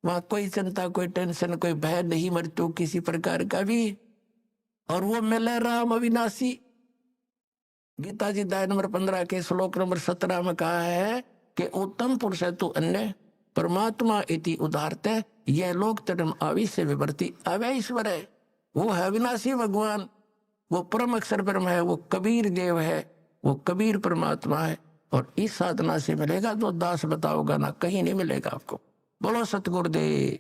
वहां कोई चिंता, कोई टेंशन, कोई भय नहीं मृत्यु किसी प्रकार का भी, और वो मिले राम अविनाशी। गीता जी अध्याय नंबर 15 के श्लोक नंबर 17 में कहा है कि उत्तम पुरुष है तू अन्य परमात्मा इति उदारते, यह लोक तरम आवी से विवर्ती। अवय ईश्वर है, वो है अविनाशी भगवान, वो परम अक्षर ब्रह्म है, वो कबीर देव है, वो कबीर परमात्मा है। और इस साधना से मिलेगा जो दास बताओगा ना, कहीं नहीं मिलेगा आपको। बोलो सतगुरुदेव।